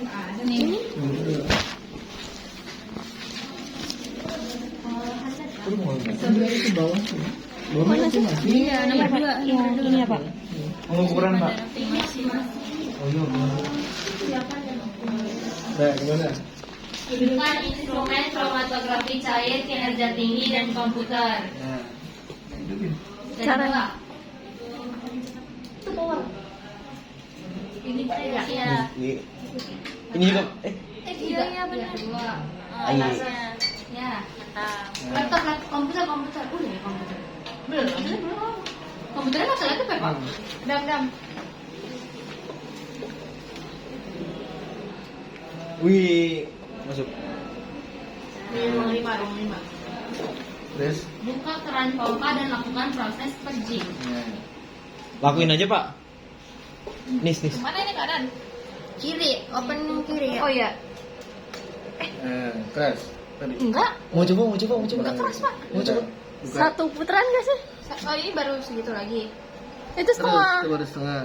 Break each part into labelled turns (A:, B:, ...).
A: Ini.
B: Mana sih?
A: Iya, nomor 2.
B: Iya, ini apa?
C: Pengukuran Pak. Oh iya. Nah, gimana?
D: Hidupkan instrumen kromatografi cair kinerja tinggi dan komputer.
C: Nah, hidupin.
B: Caranya?
D: Ini ya.
C: Ini juga.
D: Iya benar. Dua.
C: Ayo.
D: Ya. Laptop, komputer. Udah ya komputer. Belum. Komputernya masih lagi Pak. Dam.
C: Wih, masuk.
D: Ruang 5.
C: Terus?
D: Buka keran pompa dan lakukan proses purging.
C: Lakuin aja Pak. Nis.
D: Mana ini kanan? Kiri, open kiri ya.
B: Oh iya.
C: Keras. Tadi.
B: Enggak.
C: Mau coba.
D: Enggak keras Pak.
C: Mau coba. Buka.
B: Satu putaran enggak sih?
D: Oh ini baru segitu lagi.
B: Itu
C: Terus,
B: setengah.
C: itu baru setengah.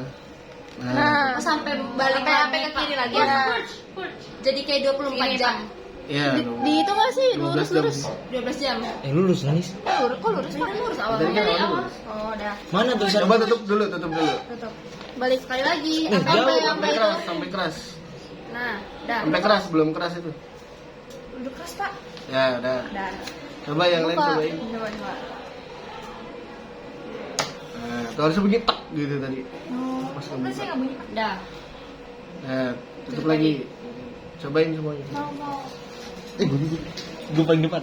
B: Nah,
D: Sampai balik sampai ke kiri lagi. Jadi kayak 24 jam.
C: Iya.
B: di itu nggak sih
C: 12 jam.
B: lurus?
D: 12 jam.
C: Lulus lah Nis.
D: Kok lurus Pak? Lurus awal.
C: Tadi kan
D: Dari
C: awal
D: awal.
C: lurus.
D: Oh, udah.
C: Mana tulisan? Coba tutup dulu.
D: Tutup. Balik sekali lagi.
C: Jauh,
D: Sampai itu.
C: sampai keras.
D: Nah, udah.
C: Sampai keras, belum keras itu.
D: Udah keras Pak.
C: Ya, udah.
D: Udah.
C: Coba yang lain
B: Buka.
C: cobain.
D: Coba.
C: Nah, tuh harusnya bunyi tak gitu tadi. Pas
D: Terus
C: kamu
D: sih nggak bunyi Pak. Udah.
C: Nah, tutup lagi. Cobain semuanya.
D: Mau.
C: Gue paling depan.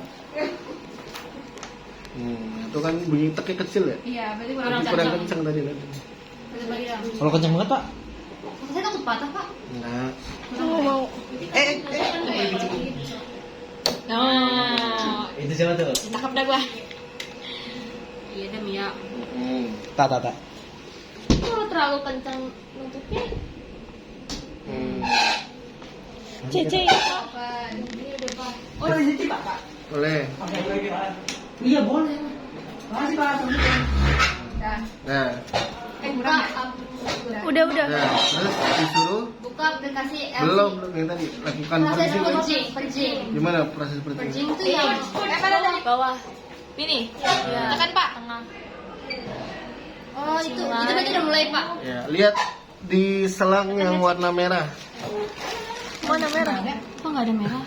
C: Itu kan bunyi teknya kecil ya?
D: Iya, berarti
C: Kurang kencang tadi.
D: Berarti bagi dalam.
C: Kalau kencang banget Pak?
D: Saya takut patah Pak.
C: Enggak.
B: Mau.
D: Nah,
C: Itu siapa tuh?
D: cakep dah gua. Iya deh Mia.
C: Tak.
D: Kalau terlalu kencang nutupnya.
B: Cece.
D: Apa? Ini udah Pak. Oh, udah jadi Pak.
C: Boleh.
E: Iya boleh. Makasih Pak.
D: Dah.
C: Nah,
D: Buka.
B: Udah.
C: nah, terus disuruh
D: Buka aplikasi
C: belum yang tadi lakukan
D: proses
C: purging.
D: purging.
C: Gimana proses purging?
D: Purging itu yang mana tadi?
B: Bawah.
D: Ini.
C: Ya.
D: Tekan Pak. Tengah. Oh, itu berarti udah mulai Pak.
C: Ya, lihat di selang yang warna merah.
B: Mana merah?
D: Kok nggak ada merah?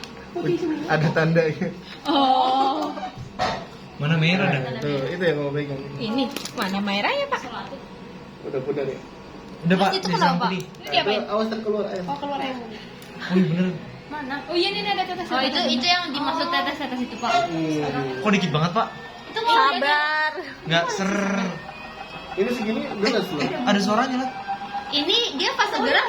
C: Ada tandanya.
D: Oh.
C: Mana merah dah? Tuh, itu yang mau pegang.
D: Ini mana merahnya Pak?
C: Udah pudar ya.
F: Udah Pak,
D: Terus itu
F: di
D: kenapa
F: selang
D: Pak?
F: putih.
D: Ini diapain?
C: Awas terkeluar air.
D: Oh, keluar air.
F: Oh iya bener.
D: Mana? Oh iya ini ada tetes. Oh itu yang dimaksud tetes itu Pak.
F: Kok dikit banget Pak?
D: Itu mau
B: Sabar.
F: Nggak ser.
C: Ini segini deras loh.
F: Ada suaranya lah.
D: Ini dia fase gerak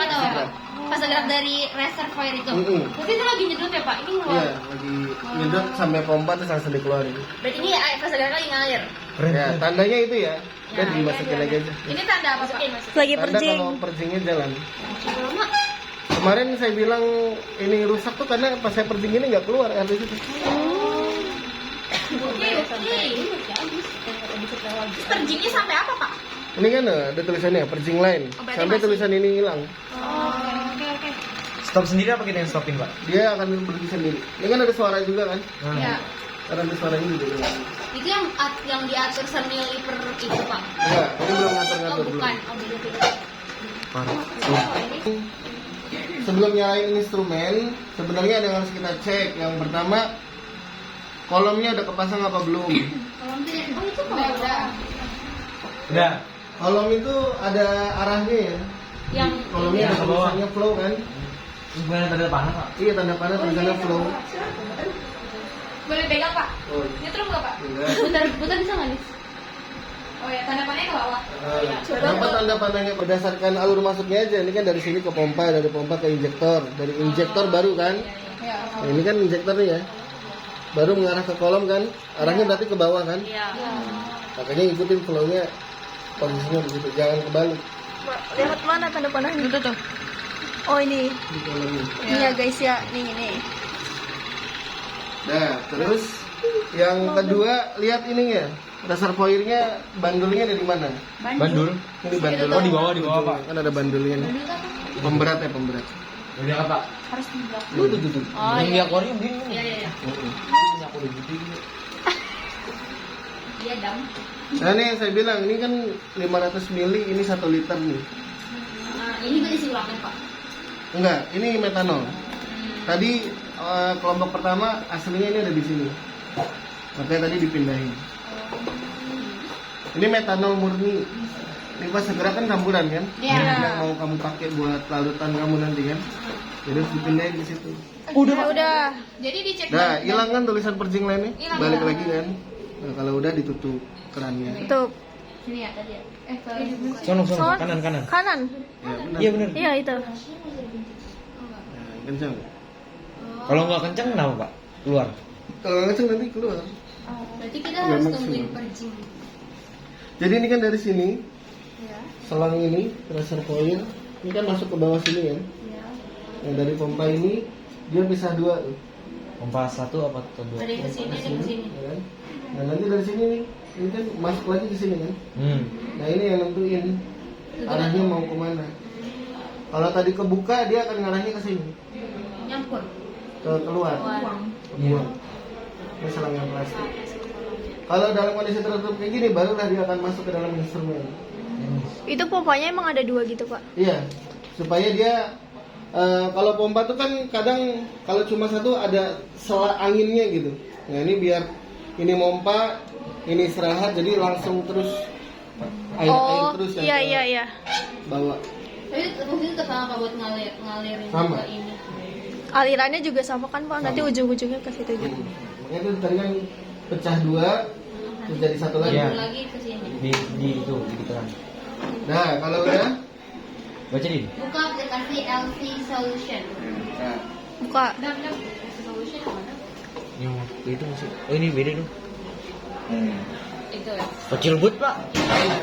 D: atau apa? Fase gerak dari reservoir itu. Berarti itu lagi nyedot ya Pak? Ini
C: Iya,
D: ngeluar.
C: lagi nyedot sampai pompa terus langsung dikeluarin.
D: Berarti ini fase gerak lagi ngalir.
F: Keren.
C: Ya,
F: keren.
C: tandanya itu ya. Dan dimasukin lagi aja.
D: Ini tanda apa Pak?
B: Lagi
C: Tanda
B: perjing.
C: kalau purgingnya jalan.
D: Lama.
C: Kemarin saya bilang ini rusak tuh karena pas saya purging ini nggak keluar air di situ.
D: Oke. Purgingnya sampai apa Pak?
C: Ini kan ada tulisannya purging line.
D: Oh, berarti
C: Sampai
D: masih-
C: tulisan ini hilang,
D: Oke.
F: Stop sendiri apa kita yang stopin Pak?
C: dia akan berhenti sendiri. Ini kan ada suara juga kan?
F: Nah.
D: Ya.
C: Karena ada suaranya juga.
D: Itu yang diatur semi-liver itu Pak.
C: Enggak, ini belum
D: Oh
C: ngatur-ngatur belum.
D: bukan. Oh belum.
F: Parah.
C: Sebelum nyalain instrumen, sebenarnya ada yang harus kita cek. Yang pertama, kolomnya udah kepasang apa belum?
D: Oh itu udah.
F: Udah.
C: Kolom itu ada arahnya ya.
D: Yang
C: Kolomnya ada
F: ke bawah.
C: tulisannya flow kan?
F: Sebenarnya tanda panah Pak.
C: Iya, tanda panah tulisannya flow.
D: boleh pegang Pak?
C: Oh,
D: Nyetrum nggak Pak?
C: enggak.
D: Putar bisa nggak nih? Oh ya, tanda panahnya ke bawah.
C: Kenapa tanda panahnya berdasarkan alur masuknya aja? Ini kan dari sini ke pompa, dari pompa ke injektor, dari injektor baru kan?
D: Ya.
C: Nah, ini kan injektornya ya. Baru mengarah ke kolom kan? Arahnya berarti ke bawah kan?
D: Iya.
C: Makanya ikutin flow-nya, posisinya begitu, jangan kebalik
B: Lihat mana tanda panahnya?
D: Itu tuh.
B: Oh ini.
C: di kolomnya.
B: Ini ya guys ya. Nih.
C: Nah, terus yang kedua lihat ininya, reservoirnya, bandulnya ada di mana?
F: Bandul.
C: Ini bandul.
F: Oh, di bawah, Pak.
C: Kan ada bandulnya nih. Pemberat ya, pemberat.
F: Udah apa, Pak?
D: Harus di blok.
C: Tuh.
D: Oh
F: Yang di
D: iya.
F: akuarium ini.
D: Iya iya iya.
F: Ini aku udah gede gitu.
D: Iya dam.
C: Nah ini yang saya bilang, ini kan 500 mili, ini 1 liter nih.
D: Ini juga isi ulangan pak.
C: Enggak, ini metanol. Tadi kelompok pertama aslinya ini ada di sini. Makanya tadi dipindahin. Ini metanol murni. Ini pas segera kan campuran kan?
D: Iya.
C: Yang mau kamu pakai buat larutan kamu nanti kan? Jadi harus dipindahin di situ.
B: Udah.
D: Jadi dicek.
C: Nah, hilang kan tulisan perjing lainnya?
D: Hilang.
C: Balik lagi kan? Nah, kalau udah ditutup kerannya.
B: Tuh.
D: Sini ya tadi ya.
F: Sono,
B: Son.
F: kanan.
B: Kanan.
C: Ya, benar.
F: Iya benar.
B: Iya itu.
C: Nah, kencang.
F: Kalau nggak kencang kenapa, Pak? Keluar.
C: Kalau nggak kencang nanti keluar.
D: Berarti kita
C: Nggak
D: harus
C: maksimal.
D: tungguin perjing.
C: Jadi ini kan dari sini,
D: Ya.
C: selang ini, reservoir, ini kan masuk ke bawah sini kan?
D: Ya.
C: Yang dari pompa ini, dia pisah dua tuh.
F: Pompa 1 apa 2?
D: Ada yang kesini, ada yang kesini.
C: Ya kan? Nah nanti dari sini nih, ini kan masuk lagi ke sini kan? Nah ini yang nentuin arahnya mau kemana. Kalau tadi kebuka, dia akan ngarahnya ke sini,
D: Nyampur.
C: ke keluar. Buang. Ini selang yang plastik. Kalau dalam kondisi tertutup kayak gini, barulah dia akan masuk ke dalam instrumen.
B: Itu pompanya emang ada 2 gitu pak.
C: Iya, supaya dia kalau pompa tuh kan kadang kalau cuma satu ada sela anginnya gitu. Nah ini biar ini mompa, ini istirahat, jadi langsung terus air terus yang ke
B: Iya.
C: bawah.
D: Tapi fungsinya tetap sama pak buat ngalirin
C: Sama.
D: ke ini.
B: Alirannya juga sama kan pak. Nanti
C: Sama.
B: ujung-ujungnya ke situ juga.
C: Makanya itu tadi kan pecah dua, terus jadi satu lagi.
F: Iya.
D: Satu lagi ke sini.
F: Di itu di gituan.
C: Nah kalau udah,
F: Baca di.
D: Buka aplikasi LC Solution.
C: nah,
B: Buka.
D: Dam LC Solution yang mana?
F: Yang waktu itu masih. Oh ini beda dong.
D: Itu ya.
F: Kecil but, Pak.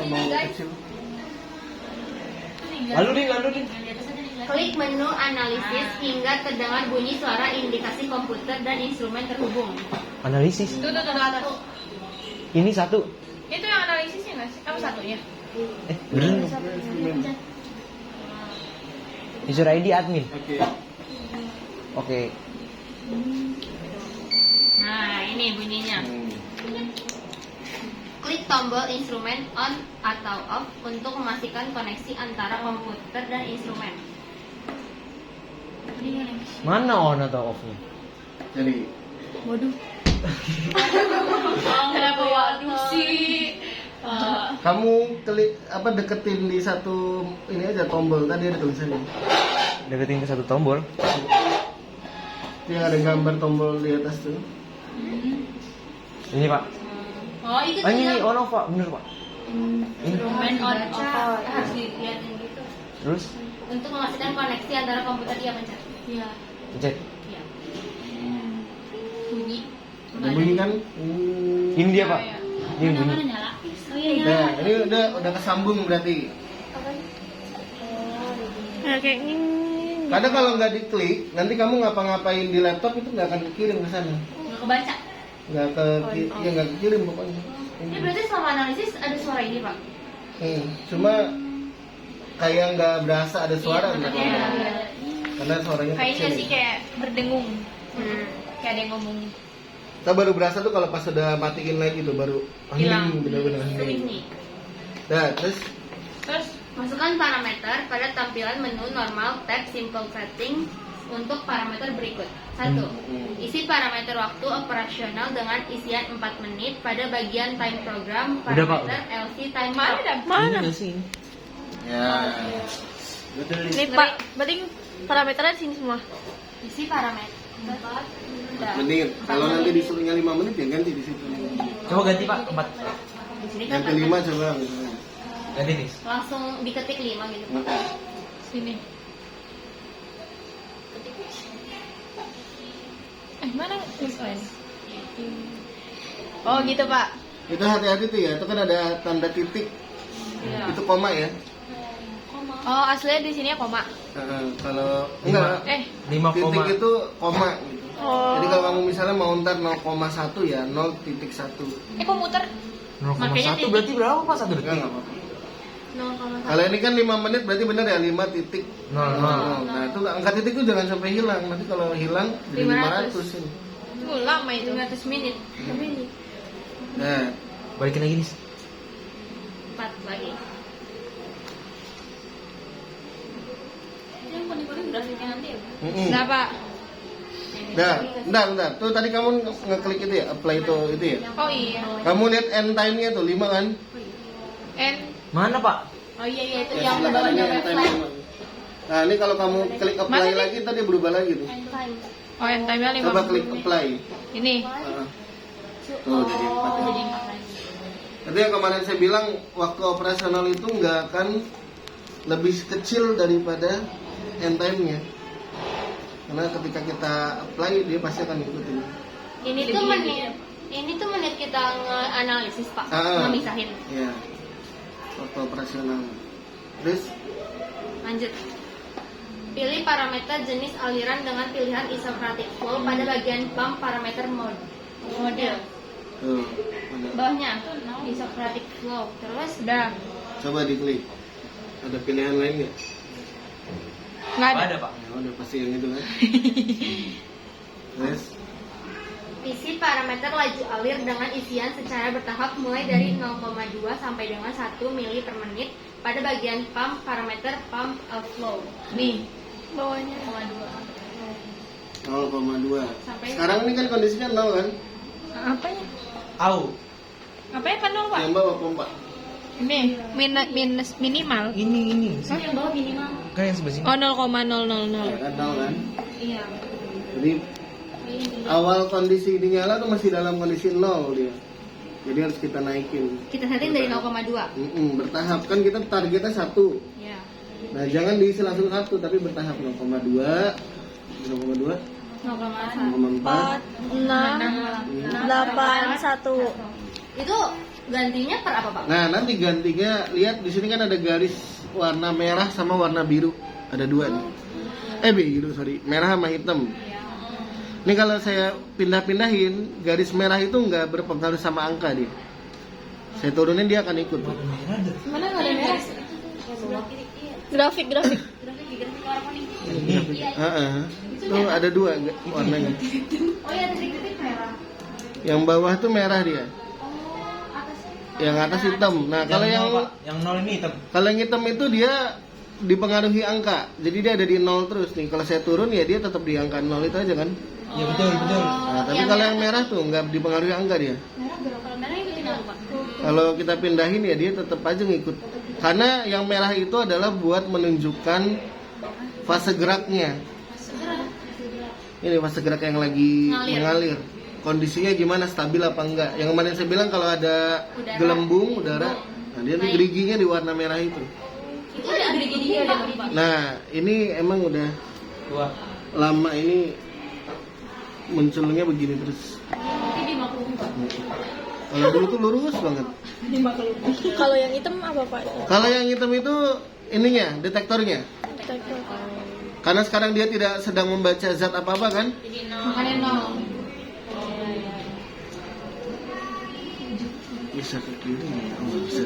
C: mau kecil.
F: Lalu ding.
D: Klik menu analisis hingga terdengar bunyi suara indikasi komputer dan instrumen terhubung.
F: Analisis.
B: Tuh ke atas.
F: Ini 1.
B: Itu yang analisisnya nggak sih? Apa satunya?
F: Bener. User ID admin.
C: Oke.
F: Oke.
D: Nah, ini bunyinya. Klik tombol instrumen on atau off untuk memastikan koneksi antara komputer dan instrumen.
F: Mana on atau off-nya?
C: Jadi
D: Kenapa waduh sih?
C: kamu klik deketin di satu ini aja tombol tadi ada tulisannya.
F: Deketin ke satu tombol.
C: Yang ada gambar tombol di atas tuh.
F: Ini, Pak.
D: Oh, itu
F: Ah, ini
D: dia.
F: on off, Pak. Bener, Pak.
D: Instrumen on off. Harus dilihatin gitu.
F: Terus
D: Untuk memastikan koneksi antara komputer dia pencet. Iya.
F: pencet.
D: Iya. Bunyi.
C: Ada bunyi kan?
F: Ini dia, Pak. Ini bunyi.
D: nyala? Oh iya
C: Nah, ini udah kesambung berarti.
B: Nah, kayak ini.
C: Kadang kalau nggak diklik, nanti kamu ngapa-ngapain di laptop itu nggak akan kekirim ke sana.
D: Nggak kebaca.
C: Nggak kekirim pokoknya.
D: Ini berarti selama analisis ada suara ini pak?
C: Cuma kayak nggak berasa ada suara
D: Iya,
C: nggak
D: iya,
C: apa-apa.
D: iya.
C: Karena suaranya
B: Kayaknya
C: kecil.
B: sih kayak berdengung. Kayak ada yang ngomong.
C: Kita baru berasa tuh kalau pas sudah matiin lagi tuh baru
B: Hilang.
C: benar-benar hening.
D: Ini.
C: Nah, terus
B: Terus
D: Masukkan parameter pada tampilan menu normal tab simple setting untuk parameter berikut. 1. Isi parameter waktu operasional dengan isian 4 menit pada bagian time program
F: Udah, Pak.
D: parameter LC time
B: mana
D: clock.
B: dah? Mana?
C: ya betul nih.
B: Nih Pak, berarti parameternya di sini semua.
D: Isi parameter.
C: 4 menit. Kalau nanti disuruhnya 5 menit ya ganti di situ.
F: Coba ganti, Pak, 4.
D: Di sini kan
C: Yang kelima coba misalnya.
F: Ganti nih.
D: langsung diketik 5 gitu.
B: Sini. Mana tulisan? Oh gitu Pak.
C: Itu hati-hati tuh ya, itu kan ada tanda titik. Itu koma ya.
B: Oh aslinya di sini ya koma.
C: Kalau enggak
F: 5,
C: titik itu koma gitu.
B: Oh.
C: Jadi kalau kamu misalnya mau ntar 0,1 ya 0,1.
B: Kok muter?
F: 0,1
D: Makanya titik.
F: berarti berapa, Pak? 1
C: Enggak
F: detik.
C: apa-apa.
D: 0,1.
C: Kalau ini kan 5 menit berarti benar ya 5 titik.
F: Nol.
C: Nah itu angka titik itu jangan sampai hilang. Nanti kalau hilang jadi 500 ini.
B: Lama itu.
D: 500 menit.
C: Nah,
F: Balikin lagi nih.
D: 4 lagi. Yang kuning-kuning grafiknya nanti ya?
B: Nah, Pak.
C: bentar. Tuh tadi kamu ngeklik itu ya, apply itu ya.
B: Oh iya.
C: Kamu lihat end time-nya tuh 5 kan?
B: N.
F: Mana pak?
D: Oh iya itu
C: Ya,
D: yang
C: sebelah
D: bawahnya
C: kanannya end time-nya. Nah, ini kalau kamu klik apply
B: Mana nih?
C: lagi tadi berubah lagi tuh.
B: Oh, end time-nya 5
C: Coba klik apply.
B: Ini.
C: Nah, tuh jadi 4 ya. Jadi yang kemarin saya bilang waktu operasional itu nggak akan lebih kecil daripada end time-nya. Karena ketika kita apply dia pasti akan ikutin.
D: Ini tuh menit kita nge-analisis Pak,
C: Ah.
D: ngemisahin.
C: Ya. Waktu operasional. Terus
D: Lanjut. Pilih parameter jenis aliran dengan pilihan isocratic flow pada bagian pump parameter mode. Model.
C: tuh, mana?
D: Bawahnya isocratic flow. Terus
B: Udah.
C: Coba diklik. Ada pilihan lain nggak?
B: Nggak ada.
F: Ada pak.
C: Ya udah pasti yang itu kan. Terus
D: isi parameter laju alir dengan isian secara bertahap mulai dari 0,2 sampai dengan 1 mili per menit pada bagian pump parameter pump flow.
B: Nih. Bawahnya.
C: 0,2.
D: Sampai-
C: Sekarang ini kan kondisinya 0 kan?
B: Apanya?
F: Au.
B: Apanya kan nol, Pak?
C: Yang bawah pompa.
B: Ini minus minimal.
F: Ini.
D: Yang bawah minimal.
F: Kan yang sebelah sini.
B: Oh, 0,000.
C: Ya kan 0 kan?
D: Iya.
C: Jadi awal kondisi ini nyala tuh masih dalam kondisi 0 dia. Jadi harus kita naikin.
D: Kita setting dari 0,2.
C: Bertahap kan kita targetnya 1.
D: Iya.
C: Nah, jangan diisi langsung 1 tapi bertahap 0,2, 0,2,
D: 0,1.
C: 0,4.
B: 8, 1.
D: Itu gantinya per apa Pak?
C: Nah, nanti gantinya lihat di sini kan ada garis warna merah sama warna biru. Ada 2 nih. Biru, sorry. Merah sama hitam. Ini kalau saya pindah-pindahin, garis merah itu nggak berpengaruh sama angka dia. Saya turunin dia akan ikut.
D: Mana nggak ada merah?
B: Grafik.
D: Grafik warna kuning.
C: Tuh ada 2 warnanya.
D: Oh iya, titik-titik merah.
C: Yang bawah tuh merah dia.
D: Oh, atas.
C: Yang atas hitam. Nah, kalau yang
F: yang nol ini hitam.
C: kalau yang hitam itu dia dipengaruhi angka. Jadi dia ada di 0 terus nih. Kalau saya turun ya dia tetap di angka 0 itu aja kan.
F: Ya betul.
C: Nah, tapi kalau yang merah tuh nggak dipengaruhi angka dia.
D: Merah berapa? Kalau merah ikutin apa Pak?
C: Kalau kita pindahin ya dia tetap aja ngikut. Karena yang merah itu adalah buat menunjukkan fase geraknya. Ini fase gerak yang lagi mengalir. Kondisinya gimana, stabil apa enggak. Yang kemarin saya bilang kalau ada
D: Udara.
C: gelembung udara, nah dia di geriginya di warna merah itu.
D: Itu udah gini Pak.
C: Nah, ini emang udah
F: Dua.
C: lama ini munculnya begini terus.
D: Berarti di 50 Pak.
C: Kalau dulu tuh lurus banget.
B: Kalau yang hitam apa, Pak?
C: Kalau yang hitam itu ininya, detektornya. Karena sekarang dia tidak sedang membaca zat apa-apa kan?
D: Jadi 0.
B: Makanya 0.
C: Bisa ke kiri ya? Oh, bisa.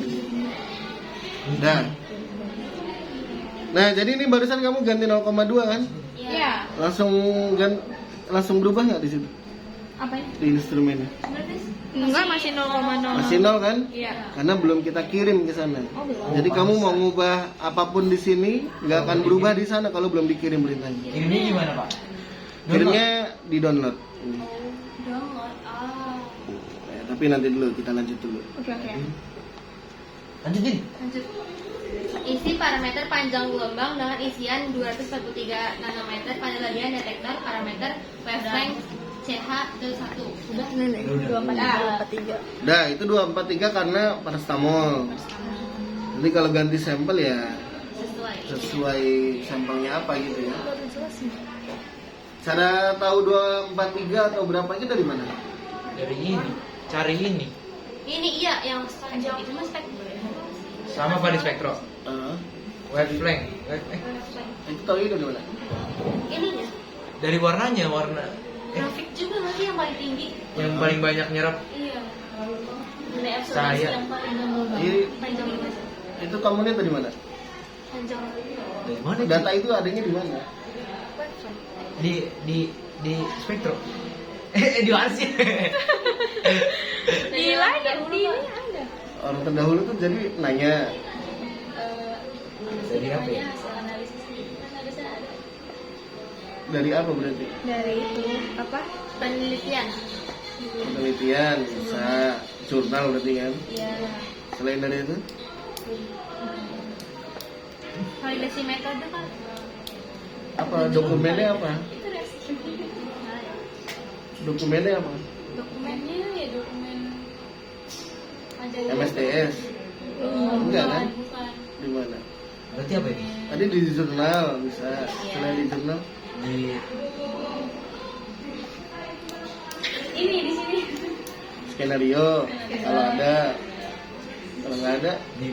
C: Nah, jadi ini barusan kamu ganti 0,2 kan?
B: Iya.
C: Langsung berubah nggak di situ?
B: Apa ini?
C: Di instrumennya?
B: Enggak, masih 0,0.
C: Masih 0 kan?
B: Iya.
C: Karena belum kita kirim ke sana. Jadi kamu mau ngubah apapun di sini nggak akan berubah di sana kalau belum dikirim perintahnya.
F: Kirimnya gimana pak?
C: Kirimnya di download.
D: Download.
C: Tapi nanti dulu kita lanjut dulu.
B: Oke.
F: Lanjutin.
D: Lanjut. Isi parameter panjang gelombang dengan isian 243 nanometer pada bagian detektor parameter wavelength CH1. Udah
B: Ini 243.
C: Nah, itu 243 karena paracetamol. Nanti kalau ganti sampel ya sesuai sampelnya apa gitu ya. Cara tahu 243 atau berapa itu dari mana?
F: Dari ini. Cari ini.
D: Ini iya yang panjang itu mas spek.
F: Sama pak di spektro. Wavelength.
C: Itu tahu itu dari mana?
D: Ininya
F: Dari warnanya warna.
D: grafik juga nanti yang paling tinggi.
F: Yang paling banyak nyerap.
D: Iya. Nilai absolut
F: Saya.
D: yang paling
C: Jadi
D: panjang itu.
C: Itu kamu lihat dari mana?
B: Panjang.
F: Dari mana?
C: Data itu adanya di mana?
F: Di spektro. Di mana sih?
B: Di layar, di ini ada.
C: Orang terdahulu tuh jadi nanya
F: Dari apa ya?
C: dari apa berarti?
B: Dari itu apa?
D: Penelitian.
C: Penelitian, bisa jurnal berarti kan?
D: Iya.
C: Selain dari itu?
D: Validasi metode kan?
C: Apa dokumennya apa?
D: Itu resiko.
C: Dokumennya apa?
D: Dokumennya ya dokumen majalah.
C: MSTS. Enggak kan?
D: Bukan.
C: Di mana?
F: Berarti apa ini?
C: Tadi di jurnal bisa. Selain di jurnal?
F: Di
D: Ini di sini.
C: Skenario. Kalau ada. Kalau nggak ada,
F: di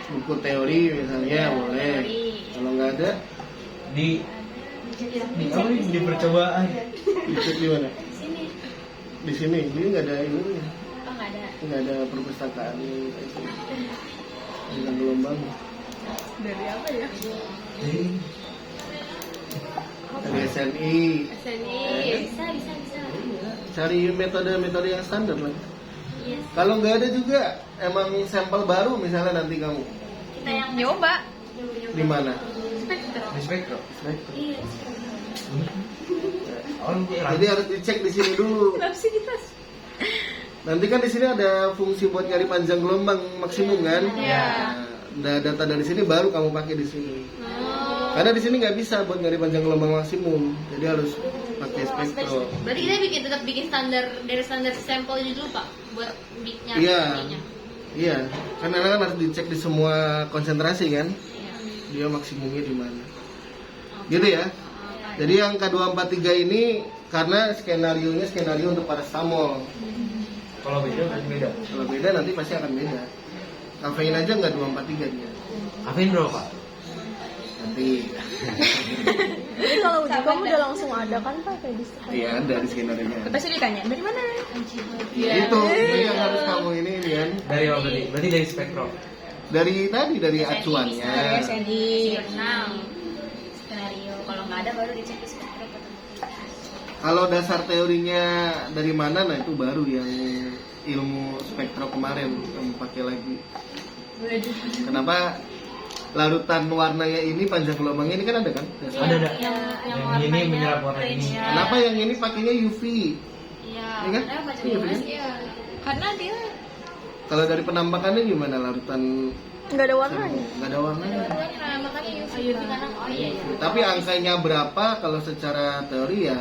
C: buku teori misalnya boleh. Kalau nggak ada,
F: di apa nih? Di percobaan.
C: dicek di mana?
D: Di sini.
C: Di sini. Ini nggak ada ini.
D: Oh nggak ada.
C: Nggak ada perpustakaan dengan gelombang.
B: Dari apa ya?
F: Dari
C: Dari SNI.
D: Sini. Bisa.
C: Cari metode-metode yang standar lah.
D: Yes.
C: Kalau nggak ada juga, emang sampel baru misalnya nanti kamu
D: Kita yang
B: Nyoba.
C: di mana?
D: spektro.
F: di spektro.
D: Iya.
C: Jadi harus dicek di sini dulu.
B: Kenapa sih kita?
C: Nanti kan di sini ada fungsi buat nyari panjang gelombang maksimum kan?
B: Iya.
C: Nah, data dari sini baru kamu pakai di sini. Karena di sini nggak bisa buat nyari panjang gelombang maksimum, jadi harus pakai spektro.
D: Berarti kita tetap bikin standar dari standar sampel dulu Pak buat nyari
C: Iya,
D: ininya.
C: iya. Karena kan harus dicek di semua konsentrasi kan?
D: Iya.
C: Dia maksimumnya di mana? Gitu ya. Jadi yang K243 ini karena skenario untuk paracetamol.
F: Kalau beda berarti beda.
C: Kalau beda nanti pasti akan beda. Kafein aja nggak 243 dia.
F: Kafein berapa Pak?
C: Nanti.
B: Jadi kalau uji kamu udah langsung ada kan Pak kayak di
C: Iya ada di skenario-nya.
B: Pasti ditanya dari mana?
C: Itu yang harus kamu ini kan.
F: Dari apa berarti? Berarti dari spektro.
C: Dari tadi dari acuannya.
B: Dari SNI.
D: Jurnal. Skenario. Kalau nggak ada baru dicek di spektro ketemu.
C: Kalau dasar teorinya dari mana, nah itu baru yang ilmu spektro kemarin kamu pakai lagi. Kenapa larutan warnanya ini panjang gelombangnya ini kan ada kan? Dasar.
F: Ada.
D: Yang
F: Yang ini menyerap warna ini.
C: Kenapa yang ini pakainya UV?
D: Iya.
C: Iya kan?
D: Ada baca
C: Iya,
D: UV.
C: kan?
D: Iya.
B: Karena dia
C: Kalau dari penampakannya gimana larutan?
B: nggak ada warnanya.
C: Nggak ada warnanya.
D: Makanya UV karena oh iya ya.
C: Tapi angkanya berapa kalau secara teori ya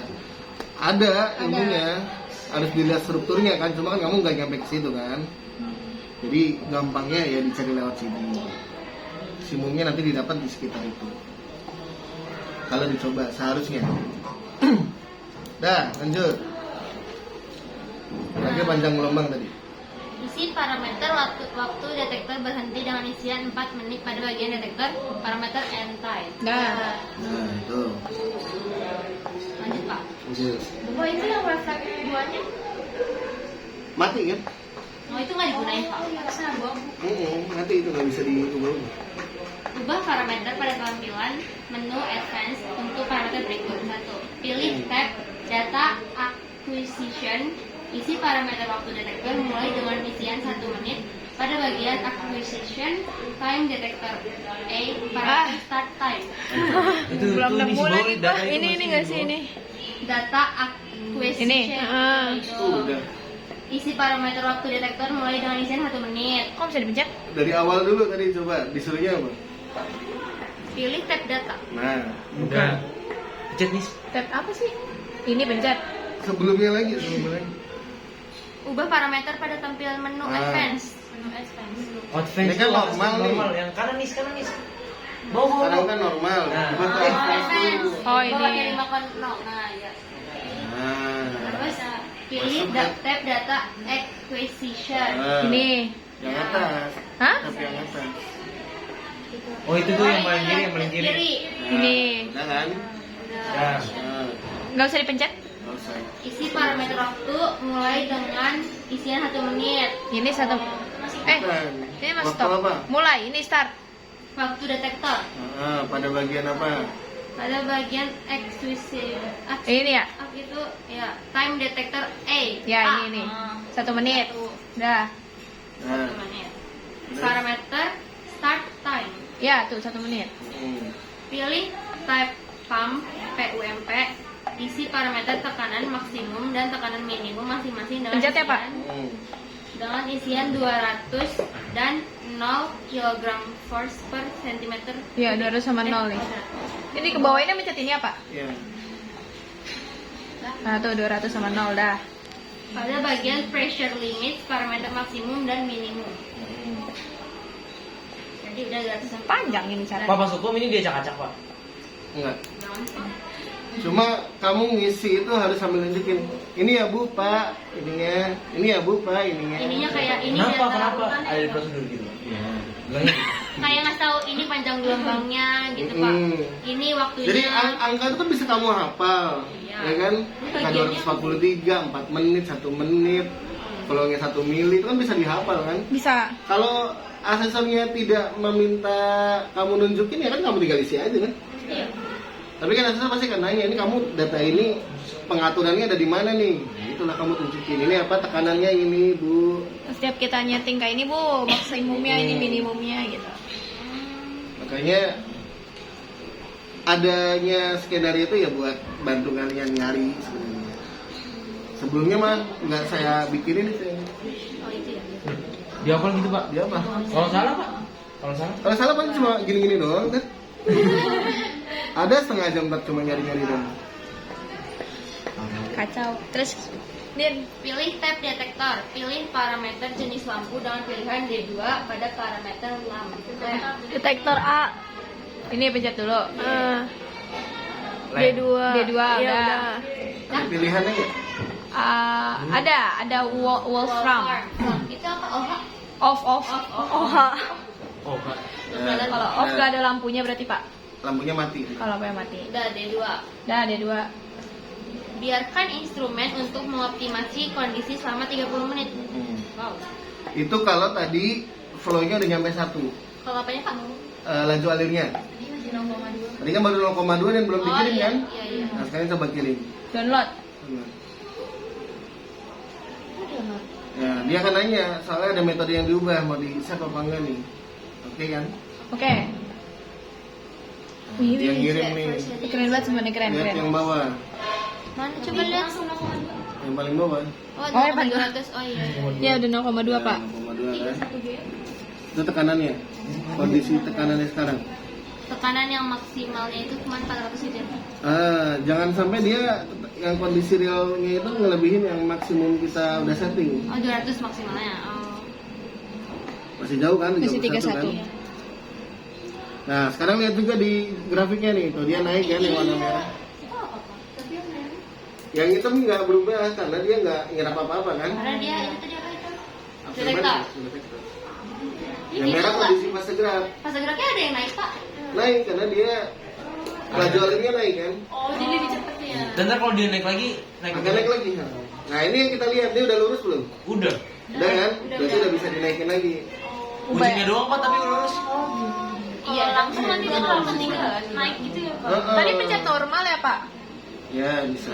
C: ada ilmunya, harus dilihat strukturnya kan, cuma kan kamu nggak nyampe ke situ kan. Jadi gampangnya ya dicari lewat sini. Simumnya nanti didapat di sekitar itu. Kalau dicoba seharusnya. Dah, lanjut. Lagi panjang gelombang tadi.
D: Isi parameter waktu detektor berhenti dengan isian 4 menit pada bagian detektor parameter end time.
B: Nah.
C: Nah, itu.
D: Lanjut Pak.
C: Lanjut.
D: Oh itu yang refleks duanya?
C: Mati kan?
D: Oh itu nggak digunain Pak? Sabong.
C: Nanti itu nggak bisa diubah.
D: Ubah parameter pada tampilan menu advance untuk parameter berikut. 1. Pilih tab data acquisition. Isi parameter waktu detektor mulai dengan isian 1 menit pada bagian acquisition time detektor. A. Parameter start time.
F: Itu
B: Belum
F: tuh
B: nemu
F: di
B: lagi
F: data
B: Pak.
F: itu
B: Ini
F: masih
B: nggak
F: di
B: sih
F: bawah.
B: ini?
D: Data acquisition.
B: Ini,
D: Itu.
C: Udah.
D: Isi parameter waktu detektor mulai dengan isian 1 menit.
B: Kok bisa dipencet?
C: Dari awal dulu tadi coba disuruhnya apa?
D: Pilih tab data.
C: Nah,
F: Udah. Pencet nih.
B: Tab apa sih? Ini pencet.
C: sebelumnya lagi.
D: Ubah parameter pada tampilan menu
C: Ah.
D: advance. Menu advance.
F: Advance
C: Ini kan
F: tuh
C: normal nih.
F: normal. Yang kanan nih. Bawah.
C: Sekarang kan normal.
F: Nah.
C: Coba ke
D: Oh,
C: advance dulu.
B: Oh, ini.
D: Bawahnya 5.0. Nah, ya.
C: Nah,
D: Terus pilih
C: Masuk, kan?
D: tab data acquisition.
C: nah.
B: Ini.
C: Yang atas.
B: Hah?
C: Tapi yang atas.
F: Oh itu tuh yang paling kiri.
C: Nah,
B: Ini.
C: udah kan?
F: Nah.
C: Nah,
B: Nggak usah dipencet?
C: Selesai.
D: Isi parameter waktu mulai dengan isian 1 menit.
B: Ini satu.
C: Bukan.
B: Ini mas
C: Waktu
B: stop.
C: apa?
B: Mulai. Ini start.
D: Waktu detektor
C: Pada bagian apa?
D: pada bagian exclusive.
B: Ini ya.
D: Itu ya time detector A.
B: Ya ini. 1 menit. Dah.
C: Nah,
D: 1 menit. Parameter start time.
B: Ya tuh 1 menit.
D: Pilih type pump PUMP. Isi parameter tekanan maksimum dan tekanan minimum masing-masing dengan
B: Pencet ya, Pak?
D: dengan isian 200 dan 0 kg force per cm.
B: Ya 200 sama 0 nih. Ini ke bawah ini mencet ini apa?
C: Ya.
B: Nah tuh 200 sama 0 dah.
D: Pada bagian pressure limit parameter maksimum dan minimum. Jadi udah 200 sampai
B: Panjang ini cara.
F: Pak, pas hukum ini dia acak-acak, Pak.
C: Enggak. Cuma kamu ngisi itu harus sambil nunjukin. Ini ya Bu, Pak, ininya. Ini ya Bu, Pak, ininya.
D: ininya kayak ini
F: Kenapa?
D: data
F: Kenapa?
D: lakukan
F: Ada
D: ya.
F: prosedur gitu. Iya. Bilangnya gitu.
D: Kayak ngasih tahu ini panjang gelombangnya gitu Pak. Ini waktunya.
C: Jadi angka itu kan bisa kamu hafal,
D: Iya.
C: ya kan?
D: Bagiannya-
C: 243, 4 menit, 1 menit. Kalau nggak 1 mili itu kan bisa dihafal kan?
B: Bisa.
C: Kalau asesornya tidak meminta kamu nunjukin ya kan kamu tinggal isi aja kan?
D: Iya.
C: Tapi kan asesor pasti kan nanya, ini kamu data ini pengaturannya ada di mana nih? Nah, itulah kamu tunjukin. Ini apa tekanannya ini Bu?
B: Setiap kita nyeting kayak ini bu, maksimumnya ini minimumnya gitu.
C: Makanya adanya skenario itu ya buat bantu kalian nyari sebenarnya. Sebelumnya mah nggak saya bikinin itu.
D: Oh itu ya.
F: Dia apa gitu, Pak?
C: Dia apa?
F: Kalau salah, Pak? Kalau salah?
C: Kalau salah paling cuma gini-gini doang kan? Ada setengah jam tak cuma nyari-nyari doang.
B: Kacau. Terus Din,
D: Pilih tab detektor. Pilih parameter jenis lampu dengan pilihan D2 pada parameter lampu.
B: detektor A. Ini pencet dulu.
F: D2.
B: D2 udah.
C: Ada pilihannya ya?
B: Ada Wolfram.
D: Itu apa? Oh,
B: Off.
D: off.
F: Oh, Pak.
B: Kalau off gak ada lampunya berarti Pak.
C: Lampunya mati.
B: Kalau lampunya mati.
D: Udah D2.
B: Dah D2.
D: Biarkan instrumen untuk mengoptimasi kondisi selama 30 menit. Wow.
C: Itu kalau tadi flow-nya udah nyampe 1.
D: Kalau apanya Pak?
C: Laju alirnya.
D: Ini masih 0,2.
C: Tadi kan baru 0,2 dan belum dikirim
D: iya,
C: kan?
D: iya.
C: Nah sekarang coba kirim.
B: Download.
C: Ya, dia akan nanya, soalnya ada metode yang diubah, mau di save apa enggak nih? Oke kan?
B: Oke. Wih,
C: Dia ngirim nih.
B: Keren banget semuanya keren.
C: Lihat yang bawah,
D: Mana coba lihat.
C: yang paling bawah.
D: Oh,
B: Oh, yang paling
D: 200. Oh iya.
B: Ya udah 0,2 Pak.
C: 0,2 kan? Itu tekanannya. Kondisi tekanannya sekarang.
D: Tekanan yang maksimalnya itu cuma 400 gitu.
C: Jangan sampai dia yang kondisi realnya itu ngelebihin yang maksimum kita udah setting.
D: Oh, 200 maksimalnya. Oh.
C: Masih jauh kan?
B: Masih
C: 31 kan?
B: 31.
C: Nah, sekarang lihat juga di grafiknya nih, tuh dia naik kan yang warna merah. Yang hitam nggak berubah karena dia nggak nyerap apa-apa kan?
D: Karena dia itu tadi apa itu?
C: Absorban,
D: Detektor.
C: detektor.
D: Ini
C: Yang merah
D: gitu,
C: kondisi fase gerak
D: Pas geraknya ada yang naik Pak.
C: naik karena dia laju alirnya naik kan?
D: Oh, jadi lebih cepet ya.
F: Dan ntar kalau dia naik lagi,
C: Agak naik lagi. Nah ini yang kita lihat, dia udah lurus belum?
F: Udah.
C: Udah kan? Berarti udah bisa dinaikin lagi.
F: Ujungnya doang, Pak, tapi lurus.
D: Iya, langsung nanti dia langsung tinggal naik gitu ya Pak.
B: Tadi pencet normal ya Pak?
C: Ya bisa.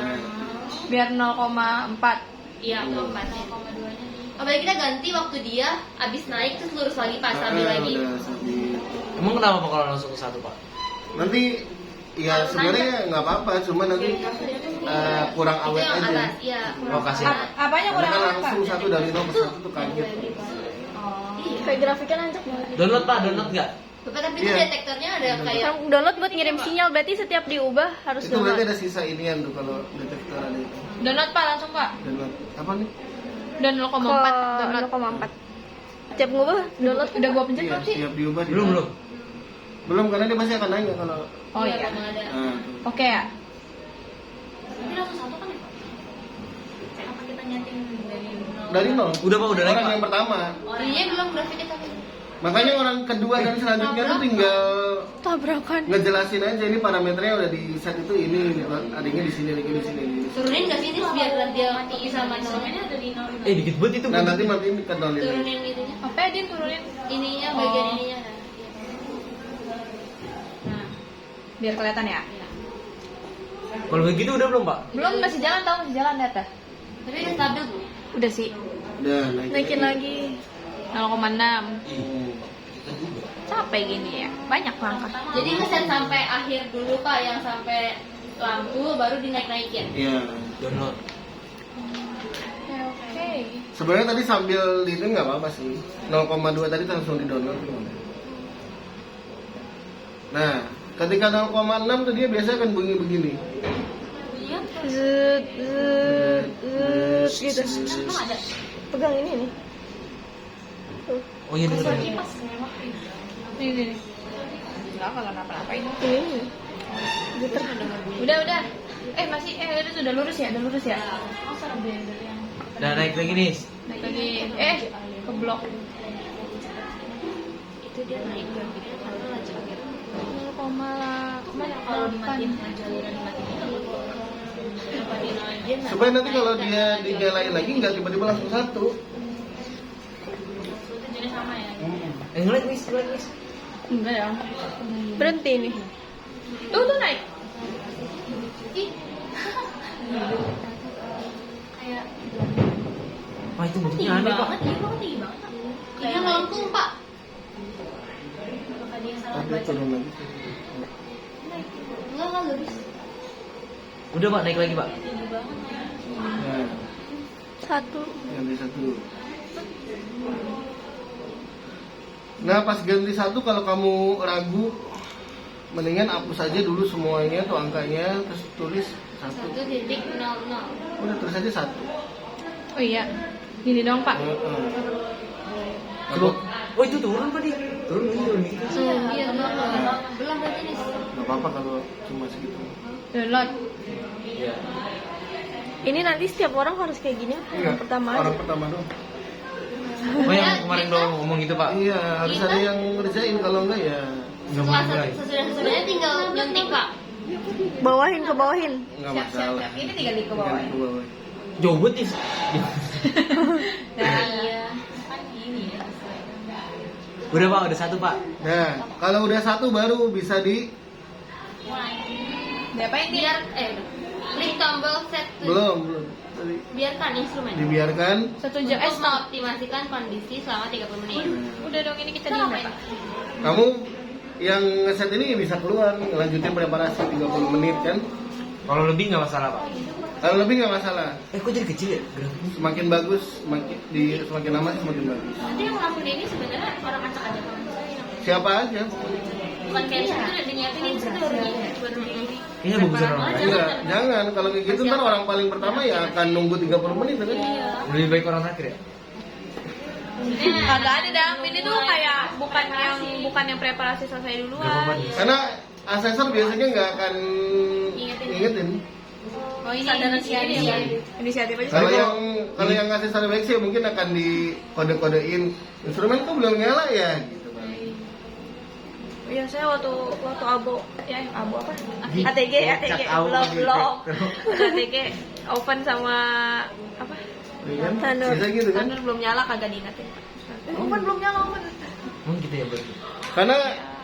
B: Biar 0,4.
D: Iya, 0,4. 0,2-nya. Oh, berarti kita ganti waktu dia abis naik terus lurus lagi Pak, stabil lagi.
C: Udah stabil.
F: Emang kenapa, Pak, kalau langsung ke 1, Pak?
C: Nanti ya sebenarnya nggak apa-apa, cuma nanti kurang
D: Itu
C: awet
D: yang
C: aja.
D: atas, iya.
F: Oh, kasih.
B: Apanya
C: Karena
B: kurang
C: kan
B: awet Pak?
C: langsung satu dari 0 ke 1 tuh kaget.
B: Kayak grafiknya nancep banget.
F: Download, Pak, download nggak?
D: Bapak, tapi itu
C: Iya.
D: detektornya ada kayak
B: Sekarang download buat ngirim sinyal, berarti setiap diubah harus
C: Itu berarti
B: download.
C: ada sisa inian tuh kalau detektor ada itu.
B: Download Pak langsung Pak.
C: Download apa nih?
B: Dan 0,4 download 0,4. Setiap ngubah download udah gua pencet
C: Iya,
B: belum sih?
C: siap diubah.
F: Belum, belum.
C: Belum karena dia pasti akan nanya kalau.
B: Oh iya.
D: memang ada.
C: Nah,
B: Oke ya.
D: Tapi langsung satu kan ya Pak? Apa kita nyeting dari 0?
C: dari 0.
F: Udah, Pak, udah naik,
C: Orang
F: Pak.
C: yang pertama.
D: Oh iya, belum grafiknya tapi.
C: Makanya orang kedua dan selanjutnya tuh tinggal
B: Tabrakan.
C: ngejelasin aja ini parameternya udah di set itu ini, adanya di sini, adanya di sini.
D: Turunin nggak sih Nis biar dia bisa manual?
F: Dikit banget itu.
C: Nah nanti matiin ke download.
D: Turunin itunya.
B: Apa ya Din turunin?
D: Ininya bagian ininya. Nah,
B: Biar kelihatan ya.
D: iya.
F: Kalau begitu udah belum Pak?
B: Belum, masih jalan tau, masih jalan lihat dah.
D: Tapi udah stabil Bu.
B: Udah sih.
C: Udah
B: Naikin lagi 0,6. Capek gini ya. Banyak langkah.
D: Jadi ngeset sampai akhir dulu Pak, yang sampai lampu baru dinaik-naikin.
C: Iya.
F: Download.
B: Oke.
C: Sebenarnya tadi sambil di itu nggak apa-apa sih. 0,2 tadi langsung di download gimana? Nah, ketika 0,6 tuh dia biasanya akan bunyi begini.
D: Iya.
B: Zut, gitu.
D: Emang ada.
B: Pegang ini nih.
F: Oh iya bener.
B: Ini. Enggak kalau kenapa-napa ini. Ini. Gitu. Udah. Udah lurus ya,
F: Udah naik lagi nih.
B: Naik lagi. Keblok.
D: Itu dia naik dan gitu kalau lanjut akhir.
B: 0,8.
D: Kalau dimatiin aliran dimatiin.
C: Supaya nanti kalau dia dinyalain lagi nggak tiba-tiba langsung satu.
D: Jadi sama ya.
F: Ngeliat nih.
B: Enggak ya. Berhenti nih. Tuh naik.
D: Ih. Kayak
F: Wah itu
D: tinggi
F: bentuknya aneh Pak.
D: banget, iya banget tinggi banget. Kayak melengkung Pak. Apakah dia salah
C: Ada
D: baca?
C: turun lagi.
D: Enggak bisa.
F: Udah Pak naik lagi Pak.
D: Tinggi banget.
C: Nah,
B: 1.
C: ganti satu. Nah pas ganti satu kalau kamu ragu, mendingan hapus aja dulu semuanya tuh angkanya, terus tulis 1.
D: 1.00.
C: Udah tulis aja 1.
B: Oh iya. Gini dong, Pak.
C: Coba.
F: Oh itu turun Pak dia. Turun gitu.
D: Iya, belum berarti nih.
C: Gak apa-apa kalau cuma segitu.
B: Download.
F: Iya.
B: Ini nanti setiap orang harus kayak gini.
C: Iya,
B: Pertama
C: orang
B: aja.
C: pertama dong.
F: Oh yang kemarin dong ngomong gitu Pak.
C: Iya, harus ada yang ngerjain, kalau enggak ya
F: Nggak
D: Setelah
F: mulai.
D: sesudahnya tinggal nyuntik Pak.
B: Bawahin ke bawahin.
C: nggak masalah.
B: Ini tinggal di ke
C: Tinggal
B: bawahin.
C: ke bawah.
F: Jauh banget nih.
D: Iya. Kan gini ya.
F: Udah Pak, udah 1 Pak.
C: Nah, kalau udah 1 baru bisa di
D: Diapain biar klik tombol set to
C: belum. Tadi
D: biarkan instrumen
C: dibiarkan.
B: 1
D: untuk
B: JS no.
D: mengoptimasikan kondisi selama 30 menit.
B: Udah dong ini kita diem ya, Pak.
C: Kamu yang ngeset ini bisa keluar, lanjutin preparasi 30 menit kan.
F: Kalau lebih nggak masalah Pak.
C: Kalau lebih nggak masalah.
F: Kok jadi kecil ya grafiknya?
C: Semakin bagus, semakin lama semakin bagus.
D: Nanti yang ngelakuin ini sebenarnya orang acak aja kalau
C: Siapa aja?
D: bukan kayak itu udah dinyiapin ini sudah baru baru ini.
F: Kayaknya bagusan orang lain.
C: Enggak, jangan. Kalau kayak gitu ntar orang paling pertama ya akan nunggu 30 menit kan.
D: Iya.
F: Lebih baik orang terakhir ya.
B: Kagak ada dam. Ini tuh kayak bukan yang preparasi selesai
F: Berapa
B: duluan.
F: menit?
C: Karena asesor biasanya nggak akan ingetin.
B: Oh ini inisiatif aja.
C: Kalau yang asesor baik sih mungkin akan di kode-kodein instrumen kok belum nyala ya gitu kan.
B: Iya, saya waktu abo apa? ATG
F: Cak au
B: belum.
F: di
B: ATG open sama apa?
C: Iya kan?
B: Tanur.
C: Bisa gitu kan?
B: Tanur belum nyala kagak diingetin. Open belum nyala open.
F: Emang gitu ya berarti.
C: Karena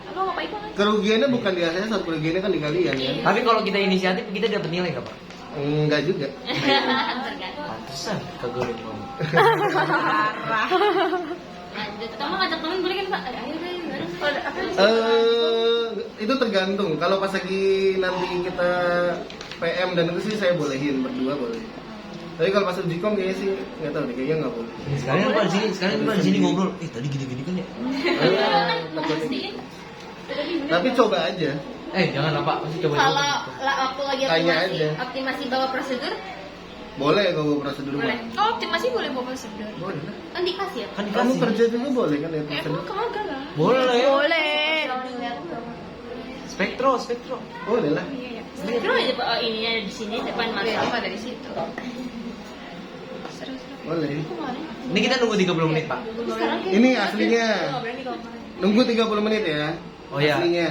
B: Lu ngapain banget?
C: kerugiannya bukan di asesor, kerugiannya kan di kalian kan.
F: Tapi kalau kita inisiatif kita dapat nilai nggak Pak?
C: Enggak juga.
F: Pantesan kagak ada yang mau.
B: Parah.
D: Lanjut. Kamu ngajak temen boleh kan Pak? Ayo deh, bareng.
B: Oh, apa?
C: Itu tergantung. Kalau pas lagi nanti kita PM dan itu sih saya bolehin berdua boleh. Tapi kalau pas ujikom kayaknya sih nggak tahu deh, kayaknya nggak boleh.
F: Sekarang Pak di sini, Pak di sini ngobrol. Tadi gini-gini kan ya.
C: Takutnya. Tapi coba aja.
F: Jangan lah Pak, masih coba.
D: Kalau waktu lagi
C: Tanya aja.
D: optimasi bawa prosedur,
C: Boleh kalau prosedur mah.
B: Oh, optimasi boleh bawa prosedur.
C: Boleh lah.
D: kan dikasih ya.
F: Kan
C: Kamu
F: dikasih.
C: kerja juga boleh kan ya prosedur?
B: Kagak lah.
F: Boleh lah ya.
B: Boleh.
F: Spektro.
C: Boleh lah.
D: Spektrum aja Pak, ininya ada di sini depan mata.
B: Apa dari situ?
C: Boleh.
F: Ini kita nunggu 30 menit, Pak.
C: Ini aslinya. Nunggu 30 menit ya.
F: Oh, iya.
C: Aslinya.